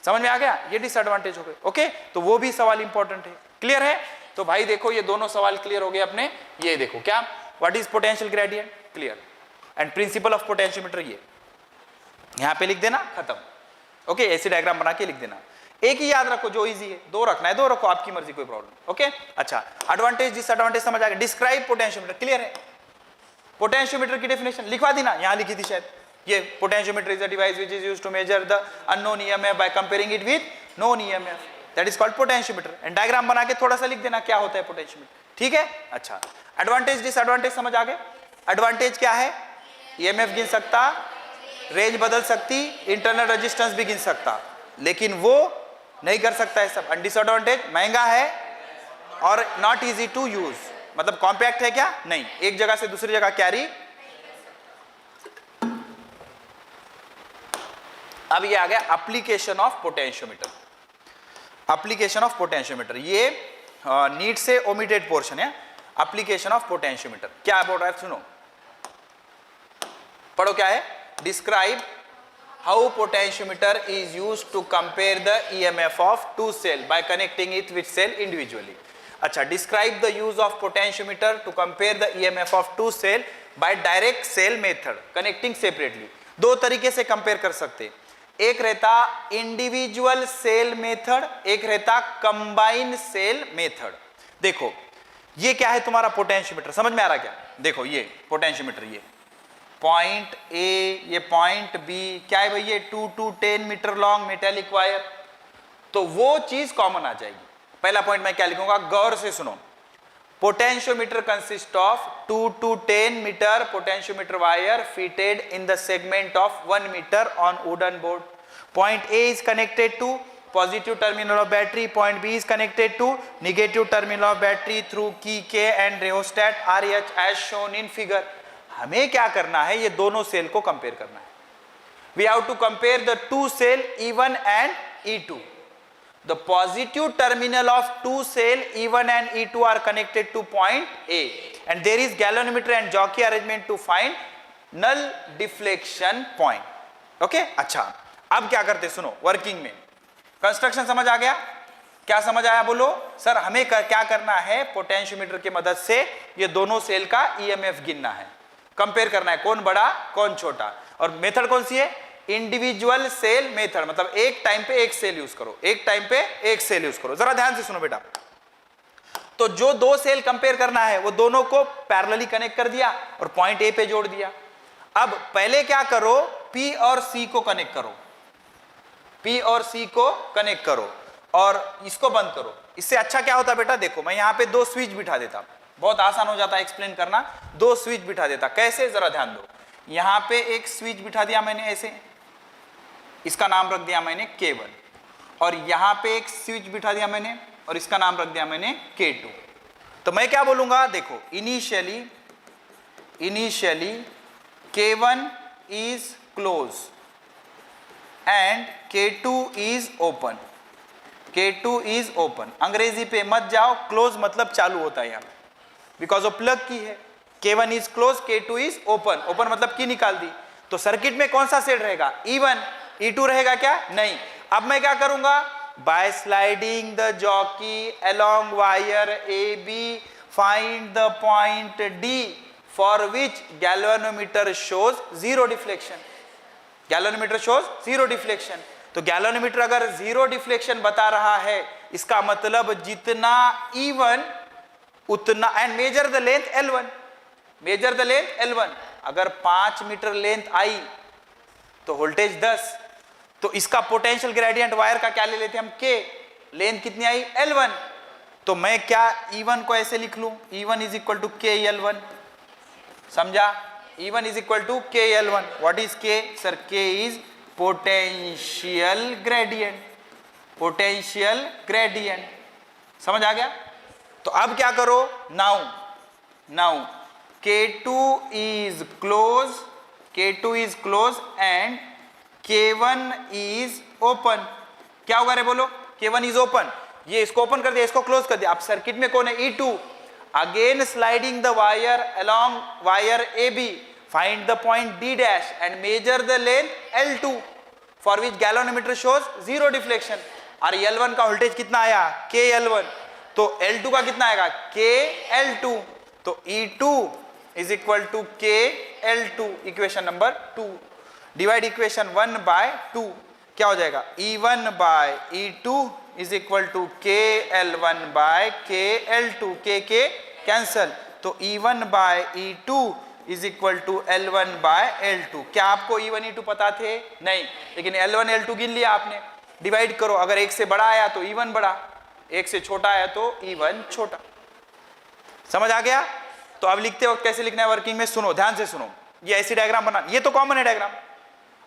समझ में आ गया, ये डिसएडवांटेज हो गए। ओके, तो वो भी सवाल इंपॉर्टेंट है, क्लियर है। तो भाई देखो ये दोनों सवाल क्लियर हो गए अपने। ये देखो क्या, what is potential gradient, clear, and principle of potentiometer ये यहां पे लिख देना, खत्म। ओके, ऐसे डायग्राम बना के लिख देना। एक ही याद रखो जो इजी है, 2 रखना है 2 रखो, आपकी मर्जी, कोई प्रॉब्लम। ओके, अच्छा, एडवांटेज डिसएडवांटेज समझ आ गया। डिस्क्राइब पोटेंशियोमीटर, क्लियर है। पोटेंशियोमीटर की डेफिनेशन लिखवा दी ना, यहां लिखी थी शायद, ये potentiometer is a device which is used to measure the unknown EMF by comparing it with known EMF, that is called potentiometer. And diagram बना के थोड़ा सा लिख देना क्या होता है पोटेंशियोमीटर, ठीक है। अच्छा, एडवांटेज डिसएडवांटेज समझ आ गए। एडवांटेज क्या है, ईएमएफ गिन सकता, रेंज बदल सकती, इंटरनल रेजिस्टेंस भी गिन सकता, लेकिन वो नहीं कर सकता है सब। डिसएडवांटेज, महंगा है और नॉट इजी टू यूज, मतलब कॉम्पैक्ट है क्या नहीं, एक जगह से दूसरी जगह कैरी। अब ये आ गया application of potentiometer. Application of potentiometer ये नीट से ओमिटेड पोर्शन है। एप्लीकेशन ऑफ पोटेंशियोमीटर क्या बोल रहा है, सुनो, पढ़ो क्या है। Describe how potentiometer is used to compare the EMF of 2 cell by connecting it with cell individually. अच्छा, describe the use of potentiometer to compare the EMF of 2 cell by direct cell method connecting separately. 2 तरीके से compare कर सकते, एक रहता individual cell method, एक रहता combine cell method. देखो ये क्या है तुम्हारा पोटेंशियोमीटर, समझ में आ रहा क्या। देखो ये पोटेंशियोमीटर, ये पॉइंट ए, ये पॉइंट बी, क्या है भाई, ये 2 to 10 metre long metallic wire, तो वो चीज कॉमन आ जाएगी। पहला पॉइंट मैं क्या लिखूंगा, गौर से सुनो, potentiometer consist of 2 to 10 metre potentiometer wire fitted in the segment of 1 metre on wooden board. Point A is connected to positive terminal of battery, point B is connected to negative terminal of battery through key K and rheostat RH as shown in figure. हमें क्या करना है, ये दोनों cell को compare करना है। We have to compare the 2 cell E1 and E2. The positive terminal of 2 cell E1 and E2 are connected to point A, and there is galvanometer and jockey arrangement to find null deflection point. Okay? अच्छा, अब क्या करते सुनो, working में construction समझ आ गया? क्या समझ आया बोलो सर? हमें क्या करना है, पोटेंशियोमीटर की मदद से ये दोनों सेल का ईएमएफ गिनना है, कंपेयर करना है कौन बड़ा कौन छोटा। और मेथड कौन सी है? इंडिविजुअल सेल मेथड, मतलब एक टाइम पे एक सेल यूज करो, एक टाइम पे एक सेल यूज करो। जरा ध्यान से सुनो बेटा, तो जो दो सेल कंपेयर करना है वो दोनों को पैरेलली कनेक्ट कर दिया और पॉइंट ए पे जोड़ दिया। अब पहले क्या करो, पी और सी को कनेक्ट करो, पी और सी को कनेक्ट करो और इसको बंद करो। इससे अच्छा क्या होता बेटा, देखो मैं यहां पे दो स्विच बिठा देता, बहुत आसान हो जाता है एक्सप्लेन करना। दो स्विच बिठा देता, कैसे जरा ध्यान दो। यहां पे एक स्विच बिठा दिया मैंने ऐसे, इसका नाम रख दिया मैंने K1, और यहां पे एक स्विच बिठा दिया मैंने और इसका नाम रख दिया मैंने K2। तो मैं क्या बोलूंगा, देखो initially K1 is close and K2 is open, K2 is open। अंग्रेजी पे मत जाओ, क्लोज मतलब चालू होता है यहाँ पे, बिकॉज ऑफ प्लग की है। K1 is close, K2 is open, open मतलब की निकाल दी। तो सर्किट में कौन सा सेल रहेगा? E1, E2 रहेगा क्या? नहीं। अब मैं क्या करूंगा, by sliding the jockey along wire AB find the point D for which galvanometer shows zero deflection. Galvanometer shows zero deflection. तो गैल्वेनोमीटर अगर जीरो डिफ्लेक्शन बता रहा है, इसका मतलब जितना E1 उतना, and measure the length L1, measure the length L1। अगर 5 मीटर लेंथ आई तो वोल्टेज 10, तो इसका पोटेंशियल ग्रेडियंट वायर का क्या ले लेते हैं हम, K, लेंथ कितनी आई L1। तो मैं क्या E1 को ऐसे लिख लूं, E1 is equal to KL1, समझा? E1 is equal to KL1। What is K sir? K is potential gradient, potential gradient, समझ आ गया? तो अब क्या करो, now K2 is close, K2 is close and K1 is open। क्या होगा रे बोलो? K1 is open, ये इसको ओपन कर दिया, इसको क्लोज कर दिया। अब सर्किट में कौन है? E2। Again sliding the wire along wire AB, find the point D dash and measure the length L2 for which galvanometer shows zero deflection. और L1 का वोल्टेज कितना आया? KL1। तो L2 का कितना आएगा? KL2। तो E2 is equal to KL2, equation number 2। Divide equation 1 by 2, क्या हो जाएगा? E1 by E2 is equal to KL1 by KL2, के कैंसल। तो E1 by E2 is equal to L1 by L2। क्या आपको E1 E2 पता थे? नहीं, लेकिन L1 L2 गिन लिया आपने। डिवाइड करो, अगर एक से बड़ा आया तो E1 बड़ा, एक से छोटा आया तो E1 छोटा। समझ आ गया? तो अब लिखते वक्त कैसे लिखना है वर्किंग में, सुनो ध्यान से सुनो। ये ऐसी डायग्राम बना, ये तो कॉमन है डायग्राम।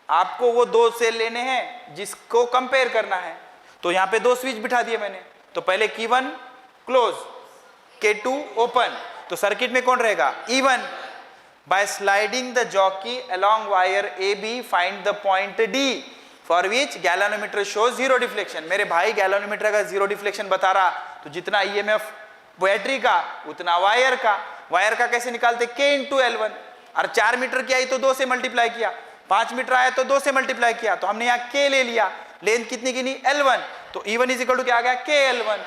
आपको वो दो सेल लेने हैं जिसको कंपेयर करना है। तो यहाँ पे दो स्विच बिठा दिए मैंने। तो पहले K1 क्लोज, K2 ओपन। तो सर्किट में कौन रहेगा? E1। By sliding the jockey along wire AB find the point D for which galvanometer shows zero deflection. मेरे भाई गैल्वेनोमीटर अगर जीरो डिफ्लेक्शन बता रहा तो जितना EMF बैटरी का उतना वायर का। वायर का कैसे निकालते? K into L1। और 4 मीटर की आई तो 2 से मल्टीप्लाई किया, 5 मीटर आया तो 2 से मल्टीप्लाई किया। तो हमने यहाँ K ले लिया, लेंथ कितनी गिनी? L1। तो E1 इज इक्वल टू क्या आ गया? KL1।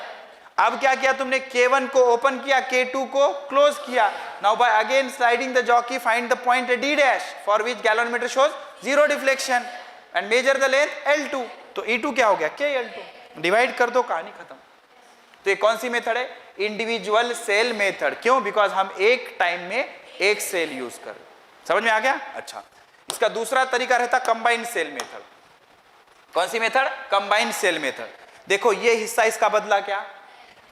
अब क्या किया तुमने? K1 को ओपन किया, K2 को क्लोज किया। Now by again sliding the jockey find the point D dash for which galvanometer shows zero deflection and measure the length L2। तो E2 क्या हो गया? KL2। डिवाइड कर दो, कहानी खत्म। तो ये कौन सी मेथड है? Individual cell method. क्यों? बिकॉज हम एक टाइम में एक सेल यूज कर रहे। समझ में आ गया? अच्छा, इसका दूसरा तरीका रहता कंबाइंड सेल मेथड। कौन सी मेथड? Combined cell method. देखो ये हिस्सा इसका बदला क्या,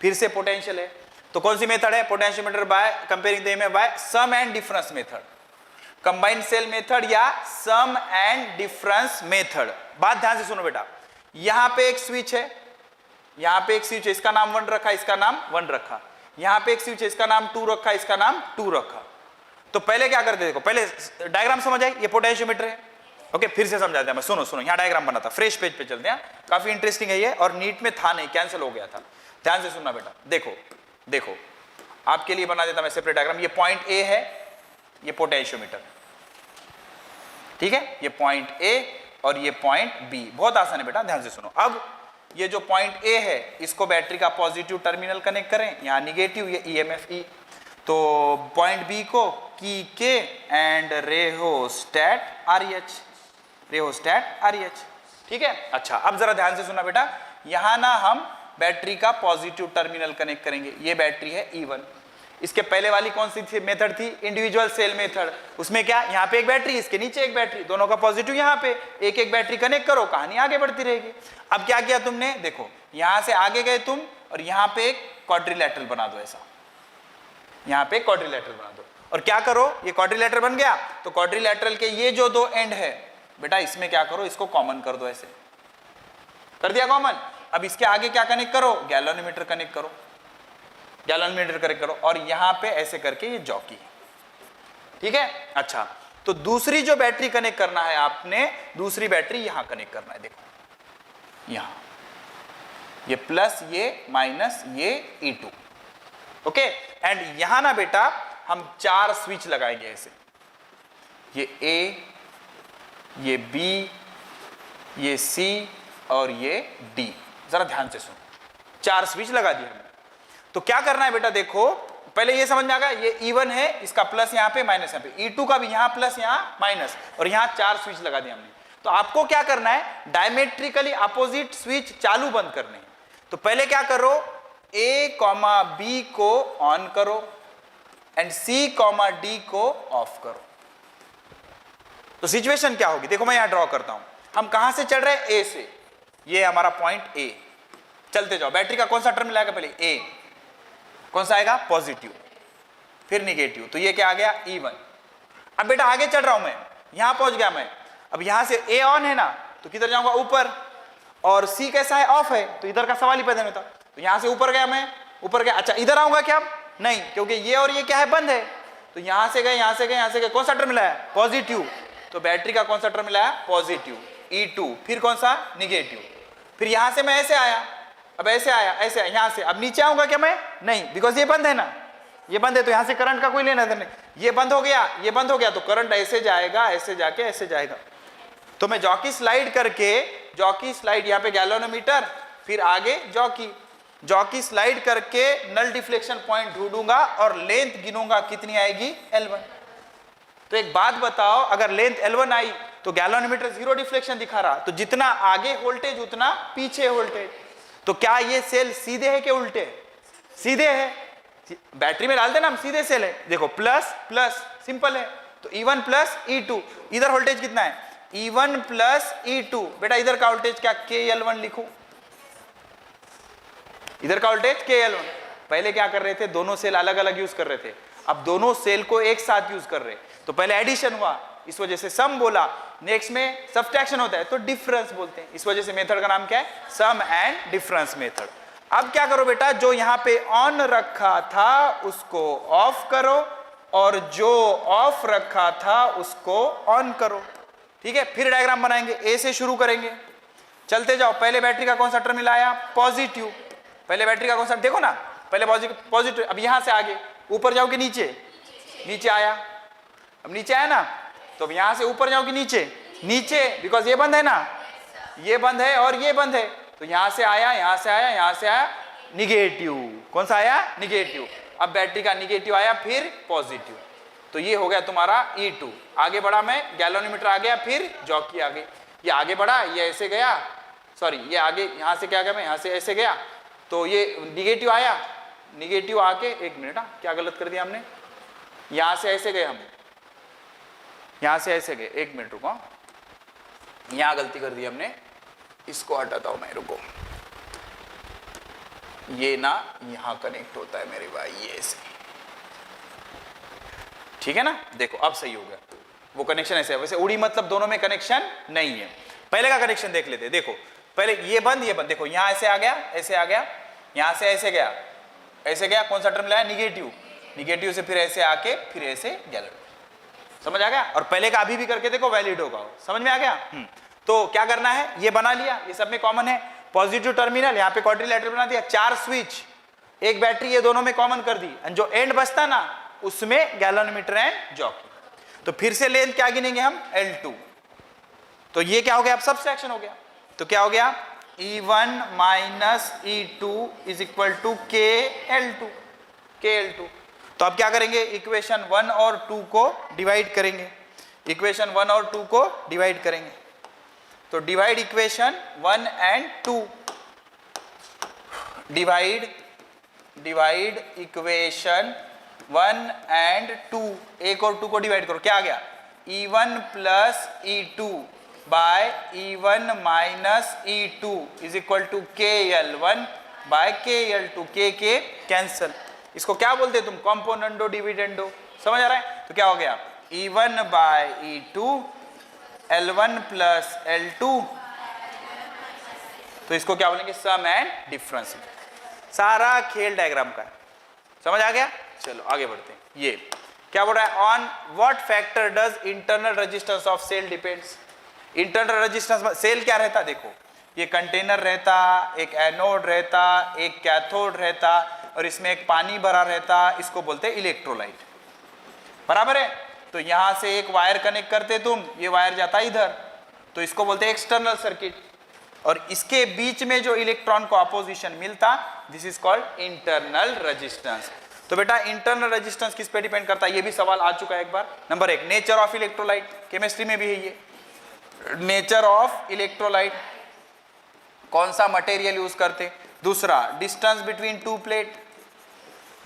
फिर से पोटेंशियल है। तो कौन सी मेथड है? Potentiometer by comparing the EMF by sum and difference method. Combined cell method या सम एंड डिफरेंस मेथड। बात ध्यान से सुनो बेटा, यहां पे एक स्विच है, यहां पे एक स्विच है, इसका नाम 1 रखा, इसका नाम 1 रखा। यहां पे एक स्विच है, इसका नाम 2 रखा, इसका नाम 2 रखा। तो पहले क्या करते? देखो पहले डायग्राम समझ आए, ये पोटेंशियोमीटर है। ओके, फिर से समझाते हैं। मैं सुनो यहाँ डायग्राम बना था, फ्रेश पेज पे चलते हैं, काफी इंटरेस्टिंग है ये, और नीट में था नहीं, कैंसिल हो गया था। ध्यान से सुनना बेटा। देखो आपके लिए बना देता मैं सेपरेट डायग्राम। ये पॉइंट ए है, ये पोटेंशियोमीटर, ठीक है, ये पॉइंट ए और ये पॉइंट बी। बहुत आसान है बेटा, ध्यान से सुनो। अब ये जो पॉइंट ए है इसको बैटरी का पॉजिटिव टर्मिनल कनेक्ट करें, यहाँ निगेटिव, ये ईएमएफ ई। तो पॉइंट बी को की के एंड रेहोस्टैट आरईएच, रेहोस्टैट आरईएच। ठीक है, अच्छा अब जरा ध्यान से सुना बेटा, यहां ना हम बैटरी का पॉजिटिव टर्मिनल कनेक्ट करेंगे। ये बैटरी है E1। इसके पहले वाली कौन सी थी मेथड थी? Individual cell method. उसमें क्या, यहाँ पे एक बैटरी, इसके नीचे एक बैटरी, दोनों का पॉजिटिव यहाँ पे, एक एक बैटरी कनेक्ट करो, कहानी आगे बढ़ती रहेगी। अब क्या किया तुमने, देखो यहां से आगे गए तुम और यहाँ पे एक क्वाड्रिलैटरल बना दो, ऐसा यहाँ पे क्वाड्रिलैटरल बना दो और क्या करो, ये क्वाड्रिलैटरल बन गया तो क्वाड्रिलैटरल के ये जो दो एंड है बेटा, इसमें क्या करो, इसको कॉमन कर दो, ऐसे कर दिया कॉमन। अब इसके आगे क्या कनेक्ट करो, गैल्वेनोमीटर कनेक्ट करो, गैल्वेनोमीटर कनेक्ट करो और यहां पे ऐसे करके ये जॉकी है। ठीक है, अच्छा तो दूसरी जो बैटरी कनेक्ट करना है आपने, दूसरी बैटरी यहां कनेक्ट करना है, देखो यहां ये प्लस ये माइनस ये E2। ओके, एंड यहां ना बेटा हम 4 स्विच लगाएंगे ऐसे, ये A, ये B, ये C और ये D। जरा ध्यान से सुनो, 4 स्विच लगा दिए हमने। तो क्या करना है बेटा, देखो पहले ये समझ में आ गया, ये E1 है, इसका प्लस यहाँ पे माइनस यहाँ पे, E2 का भी यहाँ प्लस यहाँ माइनस, और यहाँ 4 स्विच लगा दिए हमने। तो आपको क्या करना है, डायमेट्रिकली अपोजिट स्विच चालू बंद करने हैं। तो पहले क्या करो, A, B को ऑन करो एंड C, D को ऑफ करो। तो सिचुएशन क्या होगी, देखो मैं यहां ड्रॉ करता हूं, हम कहां से चल रहे हैं, A से, ये हमारा पॉइंट A, चलते जाओ। बैटरी का कौन सा टर्म लाएगा, पहले A, कौन सा आएगा, पॉजिटिव, फिर निगेटिव, तो ये क्या आ गया, E1। अब बेटा आगे चल रहा हूं मैं, यहां पहुंच गया मैं, अब यहां से A ऑन है ना, तो किधर जाऊंगा, ऊपर, और C कैसा है, ऑफ है, तो इधर का सवाल ही पैदा नहीं होता। तो यहां से ऊपर गया मैं, ऊपर गया, अच्छा इधर आऊंगा क्या, नहीं, क्योंकि ये और ये क्या है, बंद है। तो यहां से गए, यहां से गए, यहां से गए, कौन सा टर्म मिला है, पॉजिटिव, तो बैटरी का कौन सा टर्म मिला है, पॉजिटिव, E2, फिर कौन सा, निगेटिव। फिर यहां से मैं ऐसे आया, अब ऐसे आया, ऐसे यहां से, अब नीचे आऊंगा क्या मैं, नहीं, बिकॉज ये बंद है ना, ये बंद है, तो यहां से करंट का कोई लेना देना नहीं, ये बंद हो गया, ये बंद हो गया, तो करंट ऐसे जाएगा, ऐसे जाके ऐसे जाएगा। तो मैं जॉकी स्लाइड करके, जॉकी स्लाइड, यहाँ पे गैल्वेनोमीटर, फिर आगे जॉकी, जॉकी स्लाइड करके नल डिफ्लेक्शन पॉइंट ढूंढूंगा और लेंथ गिनूंगा, कितनी आएगी, L1। तो एक बात बताओ, अगर लेंथ L1 आई तो गैल्वेनोमीटर 0 डिफ्लेक्शन दिखा रहा, तो जितना आगे वोल्टेज उतना पीछे वोल्टेज। तो क्या ये सेल सीधे है कि उल्टे, सीधे है, बैटरी में डाल देना हम, सीधे सेल है, देखो प्लस प्लस सिंपल है, तो E1 प्लस E2, इधर वोल्टेज कितना है, E1 प्लस E2, बेटा इधर का वोल्टेज क्या, KL1 लिखो, इधर का वोल्टेज KL1। पहले क्या कर रहे थे, दोनों सेल अलग अलग यूज कर रहे थे, अब दोनों सेल को एक साथ यूज कर रहे, तो पहले एडिशन हुआ, इस वजह से सम बोला, नेक्स्ट में सब्ट्रैक्शन होता है तो डिफरेंस बोलते हैं, इस वजह से मेथड का नाम क्या है, सम एंड डिफरेंस मेथड। अब क्या करो बेटा, जो यहां पे ऑन रखा था उसको ऑफ करो और जो ऑफ रखा था उसको ऑन करो। ठीक है, फिर डायग्राम बनाएंगे, ए से शुरू करेंगे, चलते जाओ। पहले बैटरी का कौन सा टर्म आया, पॉजिटिव, पहले बैटरी का कौन सा, देखो ना पहले पॉजिटिव, अब यहां से आगे ऊपर जाओ कि नीचे, नीचे आया, अब नीचे आया ना, तो अब यहां से ऊपर जाओ कि नीचे, नीचे, बिकॉज ये बंद है ना, ये बंद है और ये बंद है, तो यहां से आया, यहां से आया, यहां से आया, निगेटिव, कौन सा आया, निगेटिव। अब बैटरी का निगेटिव आया, फिर पॉजिटिव, तो ये हो गया तुम्हारा E2। आगे बढ़ा मैं, गैल्वेनोमीटर आ गया, फिर जॉकी आ गई, ये आगे बढ़ा, ये ऐसे गया, सॉरी ये आगे, यहां से क्या गया मैं, यहां से ऐसे गया, तो ये निगेटिव आया, निगेटिव आके, एक मिनट, क्या गलत कर दिया हमने, यहां से ऐसे गए हम, यहां से ऐसे गए, एक मिनट रुको, यहां गलती कर दी हमने, इसको हटाता हूं मैं, रुको, ये ना यहां कनेक्ट होता है मेरे भाई, ये ऐसे, ठीक है ना, देखो अब सही हो गया, वो कनेक्शन ऐसे है, वैसे उड़ी मतलब दोनों में कनेक्शन नहीं है। पहले का कनेक्शन देख लेते, देखो पहले ये बंद, ये बंद, देखो यहां ऐसे आ गया, ऐसे आ गया, यहां से ऐसे गया, ऐसे गया, कौन सा टर्म लाया, निगेटिव, निगेटिव से फिर ऐसे आके फिर ऐसे गैलेट, समझ आ गया। और पहले का अभी भी करके देखो, वैलिड होगा, समझ में आ गया। तो क्या करना है, ये बना लिया, ये सब में कॉमन है, पॉजिटिव टर्मिनल, यहाँ पे क्वाड्रिलैटरल बना दिया, 4 स्विच, एक बैटरी, ये दोनों में कॉमन कर दी, एंड जो एंड बचता ना उसमें गैल्वेनोमीटर एंड जॉकी। तो फिर से लेंथ क्या गिनेंगे हम, L2, तो ये क्या हो गया, अब सब्सट्रैक्शन हो गया, तो क्या हो गया, E1 minus E2 is equal to KL2, KL2। तो अब क्या करेंगे, इक्वेशन 1 और 2 को डिवाइड करेंगे, इक्वेशन 1 और 2 को डिवाइड करेंगे। तो divide equation 1 and 2, divide equation 1 and 2, 1 और 2 को डिवाइड करो, क्या आ गया, E1 plus E2 by E1 minus E2 is equal to KL1 by KL2, के कैंसल। इसको क्या बोलते तुम, कॉम्पोनेंडो डिविडेंडो, समझ आ रहा है। तो क्या हो गया, E1 by E2 L1 plus L2, तो इसको क्या बोलेंगे, सम एंड डिफरेंस। सारा खेल डायग्राम का है, समझ आ गया। चलो आगे बढ़ते हैं। ये क्या बोल रहा है, on what factor does internal resistance of cell depends. Internal resistance cell क्या रहता, देखो ये कंटेनर रहता, एक एनोड रहता, एक कैथोड रहता, और इसमें एक पानी भरा रहता, इसको बोलते हैं इलेक्ट्रोलाइट, बराबर है। तो यहां से एक वायर कनेक्ट करते तुम, ये वायर जाता इधर, तो इसको बोलते हैं एक्सटर्नल सर्किट, और इसके बीच में जो इलेक्ट्रॉन को अपोजिशन मिलता, this is called internal resistance. तो बेटा इंटरनल रेजिस्टेंस किस पे डिपेंड करता है, ये भी सवाल आ चुका है एक बार। Number 1, nature of electrolyte, chemistry में भी है ये, नेचर ऑफ इलेक्ट्रोलाइट, कौन सा मटेरियल यूज करते। दूसरा, distance between two plate,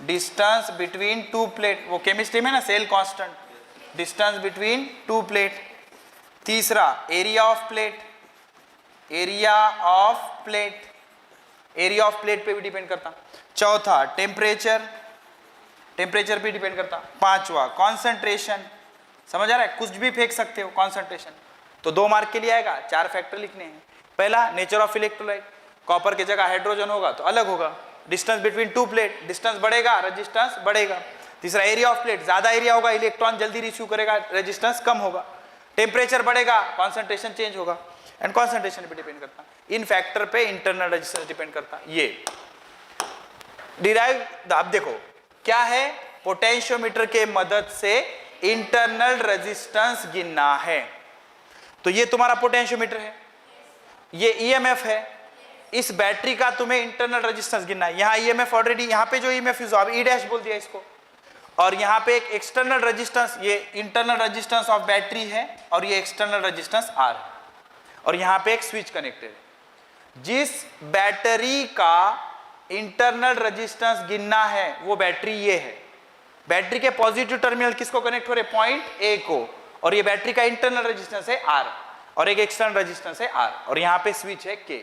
distance between two plate, वो केमिस्ट्री में ना cell constant, distance between two plate. तीसरा, area of plate, area of plate, area of plate पे भी डिपेंड करता। चौथा, टेम्परेचर, टेम्परेचर पे डिपेंड करता। पांचवा, कॉन्सेंट्रेशन, समझ आ रहा है, कुछ भी फेंक सकते हो कॉन्सेंट्रेशन। तो 2 मार्क के लिए आएगा, 4 फैक्टर लिखने हैं। पहला, नेचर ऑफ इलेक्ट्रोलाइट, कॉपर की जगह हाइड्रोजन होगा तो अलग होगा। Distance between two plate, distance बढ़ेगा, रेजिस्टेंस बढ़ेगा। तीसरा, एरिया ऑफ प्लेट, ज्यादा एरिया होगा, इलेक्ट्रॉन जल्दी रिसीव करेगा, रेजिस्टेंस कम होगा। टेम्परेचर बढ़ेगा, कॉन्सेंट्रेशन चेंज होगा, एंड कॉन्सेंट्रेशन पे डिपेंड करता। इन फैक्टर पे इंटरनल रेजिस्टेंस डिपेंड करता। ये डिराइव, अब देखो क्या है, पोटेंशियोमीटर के मदद से इंटरनल रेजिस्टेंस गिनना है। तो ये तुम्हारा पोटेंशियोमीटर है, ये ईएमएफ है, इस बैटरी का तुम्हें इंटरनल रेजिस्टेंस गिनना है। यहाँ ईएमएफ ऑलरेडी, यहाँ पे जो ईएमएफ यूज हुआ, ई डैश बोल दिया इसको, और यहाँ पे एक एक्सटर्नल रेजिस्टेंस, ये इंटरनल रेजिस्टेंस ऑफ बैटरी है, और ये एक्सटर्नल रेजिस्टेंस आर है, और यहाँ पे एक स्विच कनेक्टेड है। जिस बैटरी का इंटरनल रेजिस्टेंस गिनना है वो बैटरी ये है। बैटरी के पॉजिटिव टर्मिनल किसको कनेक्ट हो रहे, पॉइंट ए को, और ये बैटरी का इंटरनल रेजिस्टेंस है आर, और एक एक्सटर्नल रेजिस्टेंस है आर, और यहाँ पे स्विच है के।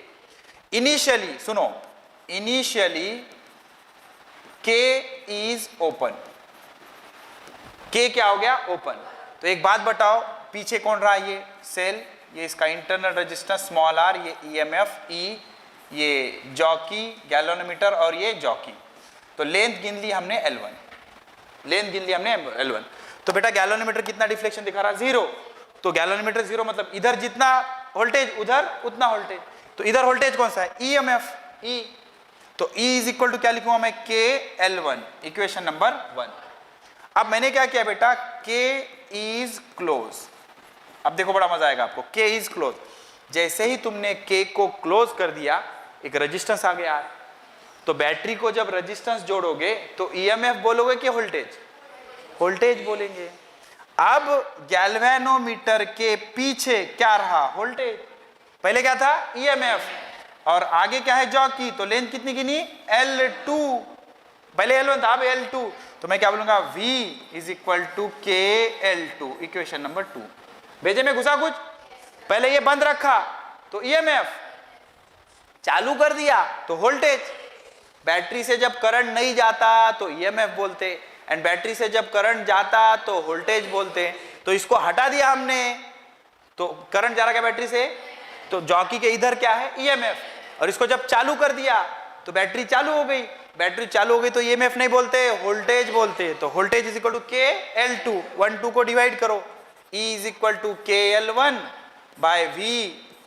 इनिशियली सुनो, इनिशियली के इज ओपन, के क्या हो गया, ओपन। तो एक बात बताओ, पीछे कौन रहा, ये सेल, ये इसका इंटरनल रेजिस्टेंस स्मॉल आर, ये ईएमएफ ई, ये जॉकी गैल्वेनोमीटर, और ये जॉकी। तो लेंथ गिन ली हमने L1, लेंथ गिन ली हमने L1। तो बेटा गैल्वेनोमीटर कितना डिफ्लेक्शन दिखा रहा, 0। तो गैल्वेनोमीटर 0 मतलब इधर जितना वोल्टेज उधर उतना वोल्टेज। तो इधर वोल्टेज कौन सा है, ईएमएफ ई। तो E इज इक्वल टू क्या लिखूंगा मैं, KL1, इक्वेशन नंबर 1। अब मैंने क्या किया बेटा, K इज क्लोज। अब देखो बड़ा मजा आएगा आपको, K इज क्लोज। जैसे ही तुमने K को क्लोज कर दिया, एक रेजिस्टेंस आ गया। तो बैटरी को जब रेजिस्टेंस जोड़ोगे तो ईएमएफ बोलोगे कि वोल्टेज, वोल्टेज बोलेंगे। अब गैल्वेनोमीटर के पीछे क्या रहा, वोल्टेज। पहले क्या था, ईएमएफ, और आगे क्या है, जॉकी। तो लेंथ कितनी गिनी, L2, पहले L1 था, अब L2। तो मैं क्या बोलूंगा, V is equal to KL2, equation number 2। भेजे में घुसा कुछ, पहले ये बंद रखा तो ईएमएफ, चालू कर दिया तो वोल्टेज। बैटरी से जब करंट नहीं जाता तो ईएमएफ बोलते, एंड बैटरी से जब करंट जाता तो वोल्टेज बोलते। तो इसको हटा दिया हमने, तो करंट जा रहा है बैटरी से, तो जॉकी के इधर क्या है, ईएमएफ, और इसको जब चालू कर दिया तो बैटरी चालू हो गई। बैटरी चालू हो गई तो ईएमएफ नहीं बोलते, वोल्टेज बोलते। तो voltage is equal to KL2, 1 2 को डिवाइड करो, E is equal to KL1 by V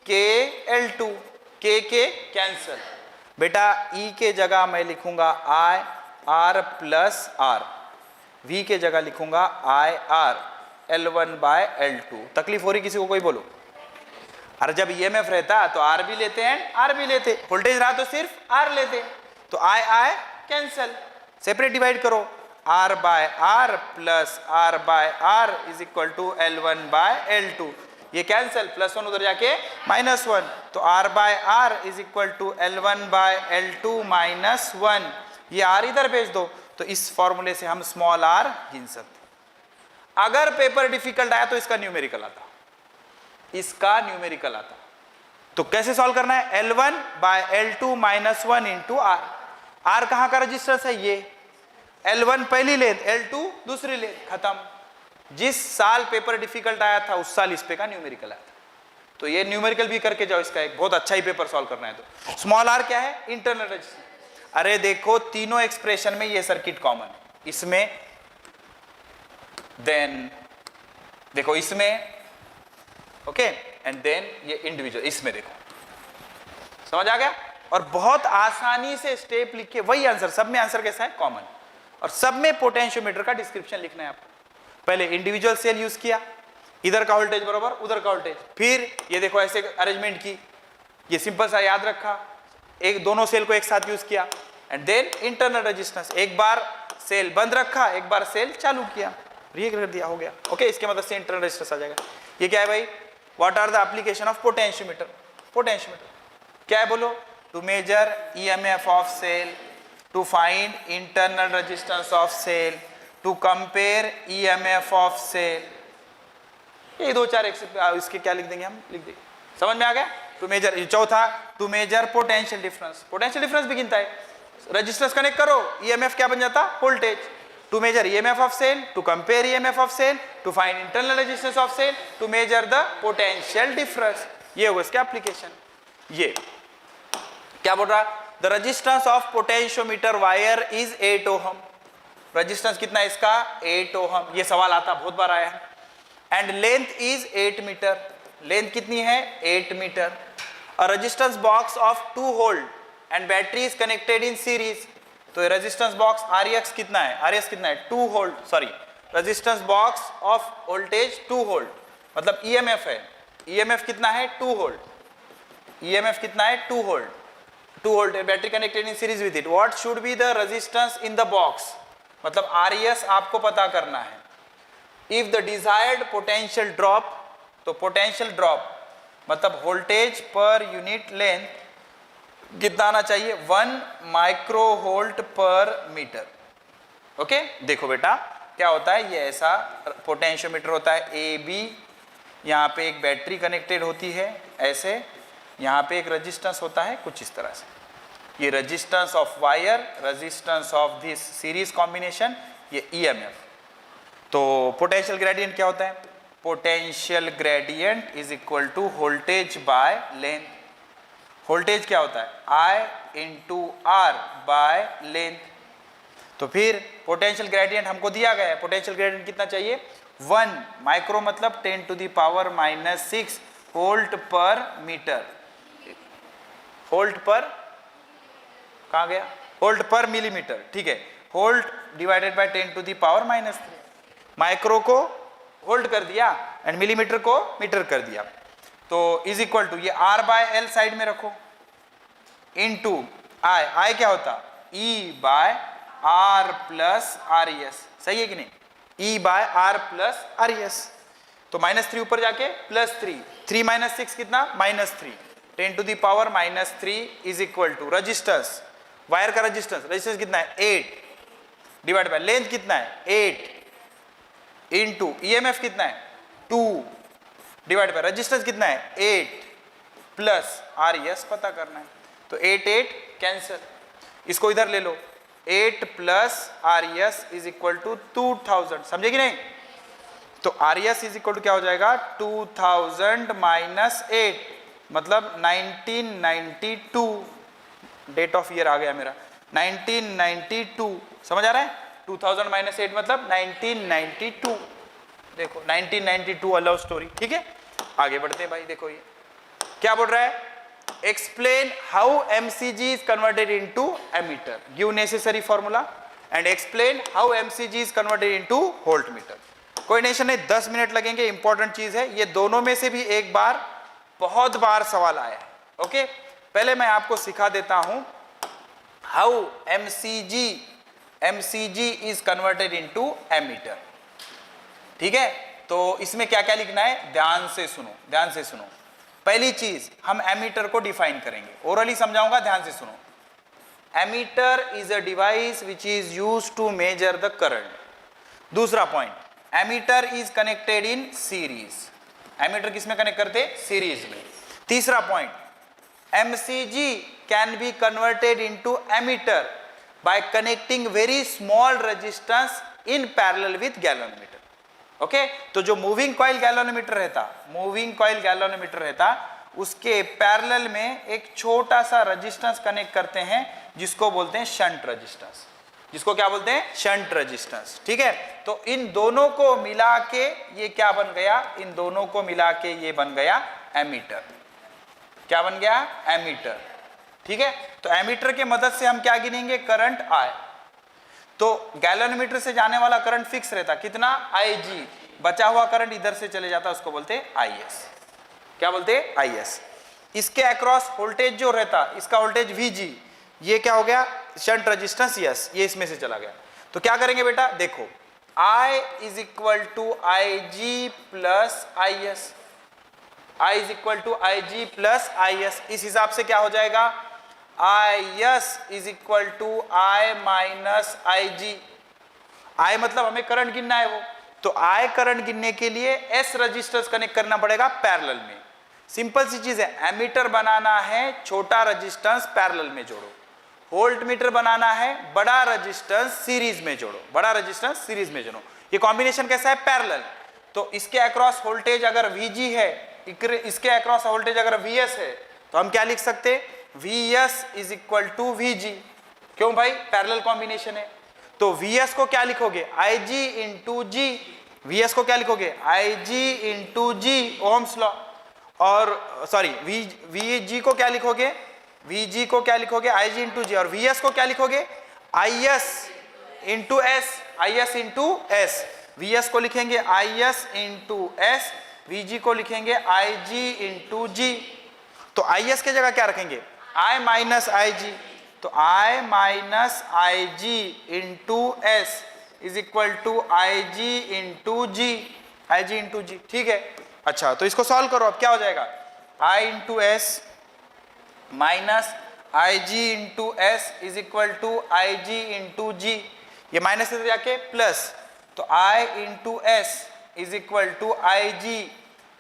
KL2, K के कैंसल। बेटा E के जगह मैं लिखूंगा IR प्लस R, V के जगह लिखूंगा IR, L1 बाय L2। तकलीफ हो रही किसी को, कोई बोलो। और जब ईएमएफ रहता तो आर भी लेते हैं, आर भी लेते, वोल्टेज रहा तो सिर्फ आर लेते, तो I I cancel, separate divide करो, R by R plus R by R is equal to L1 by L2, ये कैंसल, प्लस वन उधर जाके माइनस वन, तो R by R is equal to L1 by L2 minus one, ये R इधर भेज दो, तो इस फॉर्मूले से हम स्मॉल आर गिन सकते। अगर पेपर डिफिकल्ट आया तो इसका न्यूमेरिकल आता, इसका न्यूमेरिकल आता, तो कैसे सॉल्व करना है, L1 by L2 minus one into R, R कहाँ का रजिस्टेंस है, ये L1 पहली लेंथ, L2 दूसरी लेंथ, खत्म। जिस साल पेपर डिफिकल्ट आया था उस साल इस पे का न्यूमेरिकल आया था, तो ये न्यूमेरिकल भी करके जाओ, इसका एक बहुत अच्छा ही पेपर सॉल्व करना है। तो स्मॉल आर क्या है, इंटरनल रजिस्टेंस। अरे देखो तीनों एक्सप्रेशन में ये सर्किट कॉमन है, इसमें, देन देखो इसमें, ओके, एंड देन ये इंडिविजुअल इसमें, देखो समझ आ गया। और बहुत आसानी से स्टेप लिख के वही आंसर, सब में आंसर कैसा है, कॉमन, और सब में पोटेंशियोमीटर का डिस्क्रिप्शन लिखना है आपको। पहले इंडिविजुअल सेल यूज किया, इधर का वोल्टेज बराबर उधर का वोल्टेज, फिर ये देखो ऐसे अरेंजमेंट की, ये सिंपल सा याद रखा, एक दोनों सेल को एक साथ यूज किया, एंड देन इंटरनल रेजिस्टेंस, एक बार सेल बंद रखा, एक बार सेल चालू किया, ये कर दिया, हो गया। ओके, इसके मदद से इंटरनल रेजिस्टेंस आ जाएगा। ये क्या है भाई, what are the application of potentiometer, potentiometer क्या है बोलो, to measure EMF of cell, to find internal resistance of cell, to compare EMF of cell, ये दो चार इसके क्या लिख देंगे हम, लिख देंगे, समझ में आ गया। टू मेजर, चौथा to measure potential difference, potential difference भी गिनता है, रेजिस्टेंस कनेक्ट करो, ईएमएफ क्या बन जाता, voltage, to measure EMF of cell, to compare EMF of cell, to find internal resistance of cell, to measure the potential difference, ये होगा इसका एप्लीकेशन। ये क्या बोल रहा, the resistance of potentiometer wire is 8 ohm, resistance कितना है इसका, 8 ओहम, ये सवाल आता बहुत बार आया है, and length is 8 metre, length कितनी है, 8 metre, a resistance box of 2 volt and battery is connected in series, तो रेजिस्टेंस बॉक्स RX कितना है, RS कितना है, 2 volt, sorry resistance box of voltage 2 volt, मतलब EMF है, EMF कितना है, 2 वोल्ट, EMF कितना है, 2 volt, 2 volt, battery connected in series with it, what should be the resistance in the box, मतलब RES आपको पता करना है। If the desired potential drop, तो पोटेंशियल ड्रॉप मतलब वोल्टेज पर यूनिट लेंथ कितना आना चाहिए, 1 micro volt per metre. Okay, देखो बेटा क्या होता है, ये ऐसा पोटेंशियोमीटर होता है AB, यहाँ पे एक बैटरी कनेक्टेड होती है ऐसे, यहाँ पे एक रेजिस्टेंस होता है कुछ इस तरह से, ये resistance of wire, resistance of this series combination, ये EMF। तो पोटेंशियल ग्रेडियंट क्या होता है, potential gradient is equal to voltage by length, voltage क्या होता है, I into R by length, तो फिर पोटेंशियल ग्रेडियंट हमको दिया गया है, पोटेंशियल ग्रेडियंट कितना चाहिए, 1 माइक्रो मतलब 10 to the power -6 volt per metre, volt per कहाँ गया, वोल्ट पर मिलीमीटर, ठीक है, volt divided by 10 to the power -3, micro को वोल्ट कर दिया एंड मिलीमीटर को मीटर कर दिया, तो इज इक्वल टू ये R बाय L साइड में रखो, इनटू I क्या होता, E by R plus RES, सही है कि नहीं, E by R plus RES, तो -3 ऊपर जाके +3, 3 - 6 कितना, -3, 10 to the power -3 is equal to resistance, wire का रेजिस्टेंस कितना है 8 डिवाइड बाय लेंथ कितना है 8 इनटू EMF कितना है 2 डिवाइड बाय रेजिस्टेंस कितना है 8 प्लस RES पता करना है, तो 8 कैंसिल, इसको इधर ले लो, 8 plus RES is equal to 2000, समझे कि नहीं, तो RES इज इक्वल टू क्या हो जाएगा 2000 माइनस 8 मतलब 1992, डेट ऑफ ईयर आ गया मेरा 1992, समझ आ रहा है, 2000 माइनस 8 मतलब 1992, देखो 1992 लव स्टोरी, ठीक है। आगे बढ़ते हैं भाई, देखो ये क्या बोल रहा है, explain how MCG is converted into ammeter, give necessary formula and explain how MCG is converted into voltmeter. कोई टेंशन नहीं, 10 मिनट लगेंगे, इंपॉर्टेंट चीज है, ये दोनों में से भी एक बार बहुत बार सवाल आया है। ओके, पहले मैं आपको सिखा देता हूं how MCG is converted into ammeter. ठीक है, तो इसमें क्या क्या लिखना है, ध्यान से सुनो, ध्यान से सुनो। पहली चीज, हम एमीटर को डिफाइन करेंगे, ओरली समझाऊंगा, ध्यान से सुनो। Ammeter is a device which is used to measure the current. दूसरा point, ammeter is connected in series. Ammeter किसमें कनेक्ट करते, सीरीज में। तीसरा point, MCG can be converted into ammeter by connecting very small resistance in parallel with galvanometer. Okay, तो जो moving coil galvanometer रहता, उसके parallel में एक छोटा सा रेजिस्टेंस कनेक्ट करते हैं जिसको बोलते हैं शंट रेजिस्टेंस। जिसको क्या बोलते हैं, शंट रेजिस्टेंस। ठीक है, तो इन दोनों को मिला के ये क्या बन गया, इन दोनों को मिला के ये बन गया एमीटर। क्या बन गया, एमीटर। ठीक है, तो एमीटर के मदद से हम क्या गिनेंगे, करंट आई। तो गैल्वेनोमीटर से जाने वाला करंट फिक्स रहता, कितना, IG। बचा हुआ करंट इधर से चले जाता, उसको बोलते हैं IS। क्या बोलते हैं, IS। इसके अक्रॉस वोल्टेज जो रहता, इसका वोल्टेज VG, ये क्या हो गया, शंट रेजिस्टेंस, यस, ये इसमें से चला गया। तो क्या करेंगे बेटा, देखो, I is equal to IG plus IS। I is equal to IG plus IS। इस हिसाब से क्या हो जाएगा, IS is equal to I minus IG। I मतलब हमें करंट गिनना है वो, तो I करंट गिनने के लिए S रजिस्टर्स कनेक्ट करना पड़ेगा पैरेलल में। सिंपल सी चीज है, एमीटर बनाना है, छोटा रजिस्टेंस पैरेलल में जोड़ो। वोल्ट मीटर बनाना है, बड़ा रजिस्टेंस सीरीज में जोड़ो, बड़ा रजिस्टेंस सीरीज में जोड़ो। ये कॉम्बिनेशन कैसा है, पैरेलल। तो इसके अक्रॉस वोल्टेज अगर VG है, इसके अक्रॉस वोल्टेज अगर VS है, तो हम क्या लिख सकते, VS is equal to VG। क्यों भाई, पैरेलल कॉम्बिनेशन है। तो VS को क्या लिखोगे, IG इंटू G। VS को क्या लिखोगे, IG into G, Ohm's law. और सॉरी, VG को क्या लिखोगे, VG को क्या लिखोगे, IG इंटू G। और VS को क्या लिखोगे, IS into S, IS into S। VS को लिखेंगे IS इंटू S, VG को लिखेंगे IG इंटू G। तो IS के जगह क्या रखेंगे, I माइनस IG। तो I minus IG into S is equal to IG into G, IG into G। ठीक है, अच्छा, तो इसको सॉल्व करो। अब क्या हो जाएगा, I into S minus IG into S is equal to IG into G। ये माइनस से जाके प्लस, तो I into S is equal to IG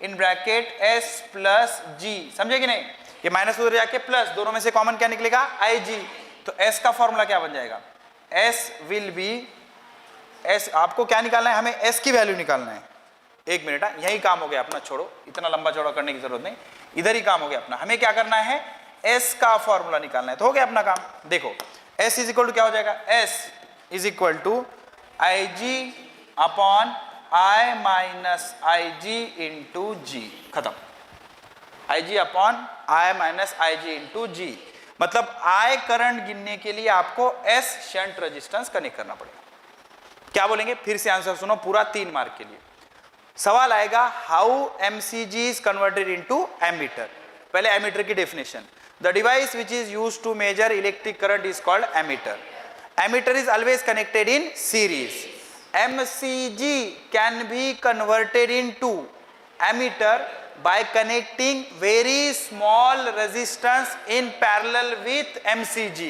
in bracket S plus G। समझे कि नहीं, ये माइनस उधर जाके प्लस, दोनों में से कॉमन क्या निकलेगा, IG। तो S का फॉर्मूला क्या बन जाएगा, S विल बी, S आपको क्या निकालना है, हमें S की वैल्यू निकालना है। एक मिनट, यही काम हो गया अपना, छोड़ो, इतना लंबा चौड़ा करने की जरूरत नहीं, इधर ही काम हो गया अपना। हमें क्या करना है, S का फॉर्मूला निकालना है, तो हो गया अपना काम। देखो, S इज इक्वल टू क्या हो जाएगा, S is equal to IG upon I minus IG into G। खत्म, IG upon I minus IG into G। मतलब I करंट गिनने के लिए आपको S शंट रेजिस्टेंस कनेक्ट करना पड़ेगा। क्या बोलेंगे, फिर से आंसर सुनो पूरा 3 मार्क के लिए। सवाल आएगा, how MCG is converted into ammeter. पहले एमीटर की definition, the device which is used to measure electric current is called ammeter. Ammeter is always connected in series. MCG can be converted into ammeter by connecting very small resistance in parallel with MCG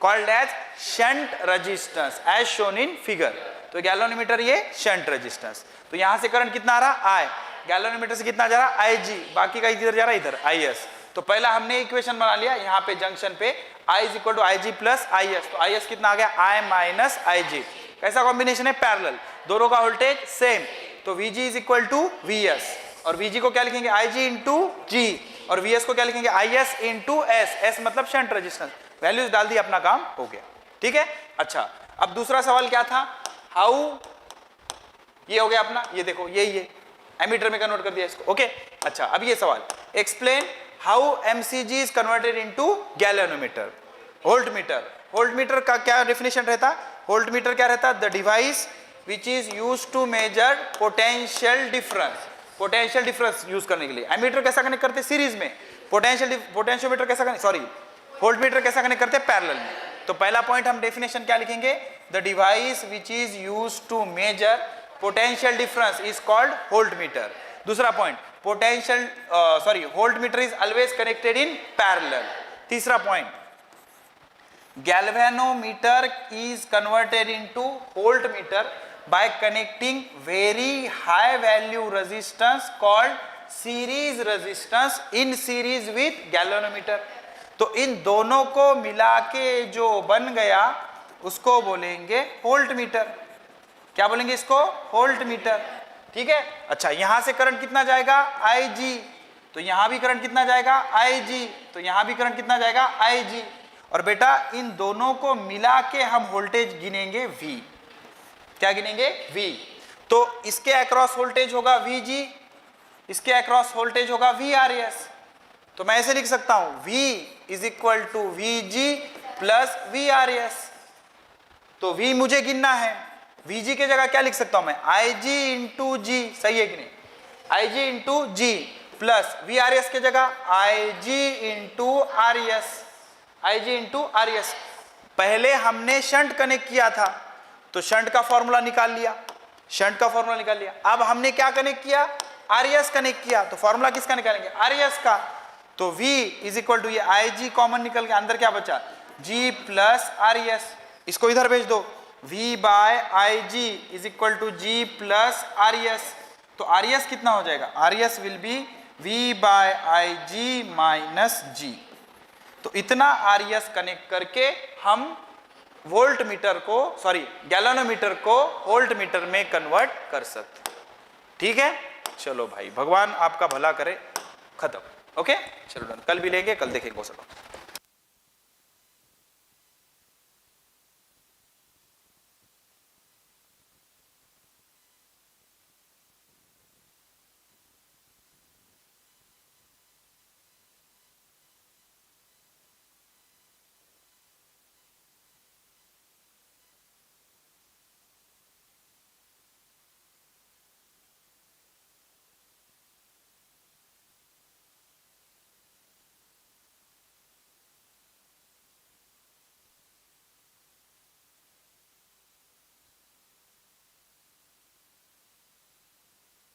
called as shunt resistance as shown in figure। तो galvanometer ये shunt resistance. तो यहां से current कितना आ रहा, I, galvanometer से कितना जा रहा, IG, बाकी का इधर जा रहा इधर IS। तो पहला हमने इक्वेशन बना लिया, यहाँ पे जंक्शन पे I is equal to IG plus IS। तो IS कितना आ गया, I माइनस IG। कैसा कॉम्बिनेशन है, पैरेलल, दोनों का वोल्टेज सेम। तो VG is equal to VS, और VG को क्या लिखेंगे, IG इंटू G, और VS को क्या लिखेंगे, IS इंटू S। S मतलब शंट रेजिस्टेंस। वैल्यूज डाल दी, अपना काम हो गया। ठीक है, अच्छा, अब दूसरा सवाल क्या था, हाउ, ये हो गया अपना, ये देखो, ये एमीटर में कन्वर्ट कर दिया इसको। ओके, अच्छा, अब ये सवाल, explain how MCG is converted into galvanometer. Voltmeter, voltmeter का क्या डेफिनेशन रहता, वोल्ट मीटर क्या रहता, the device which is used to measure potential difference. Potential difference use करने के लिए। एमीटर कैसा कनेक्ट करते हैं? सीरीज में। पोटेंशियोमीटर कैसा कनेक्ट, सॉरी वोल्टमीटर कैसा कनेक्ट करते हैं? पैरेलल में। तो पहला पॉइंट हम डेफिनेशन क्या लिखेंगे? The device which is use to measure potential difference is called voltmeter. दूसरा point, voltmeter is always connected in parallel. तीसरा point, galvanometer is converted into voltmeter by connecting very high value resistance called series resistance in series with galvanometer। तो इन दोनों को मिला के जो बन गया उसको बोलेंगे वोल्टमीटर। क्या बोलेंगे इसको? वोल्टमीटर। ठीक है। अच्छा, यहां से करंट कितना जाएगा? IG। तो यहां भी करंट कितना जाएगा? IG। तो यहां भी करंट कितना जाएगा? IG। और बेटा इन दोनों को मिला के हम वोल्टेज गिनेंगे V। क्या गिनेंगे? V। तो इसके अक्रॉस वोल्टेज होगा VG, इसके अक्रॉस वोल्टेज होगा VRS। तो मैं ऐसे लिख सकता हूं V is equal to VG plus VRS। तो V मुझे गिनना है, VG के जगह क्या लिख सकता हूं मैं? IG into G। सही है कि नहीं? IG into G plus VRS के जगह IG into RS। IG into RS। पहले हमने शंट कनेक्ट किया था तो शंट का फॉर्मूला निकाल लिया, शंट का फॉर्मूला निकाल लिया। अब हमने क्या कनेक्ट किया? RS कनेक्ट किया। तो फॉर्मूला किसका निकालेंगे? RS का। तो V इज इक्वल टू ये IG कॉमन निकल गया, अंदर क्या बचा? G plus RS। इसको इधर भेज दो, V by IG is equal to G plus RS। तो RS कितना हो जाएगा? RS will be V by IG minus G। तो इतना RS कनेक्ट करके हम वोल्टमीटर को, गैल्वेनोमीटर को वोल्टमीटर में कन्वर्ट कर सकते। ठीक है, चलो भाई, भगवान आपका भला करे। खत्म। ओके, चलो डन। कल भी लेंगे, कल देखेंगे वो सब।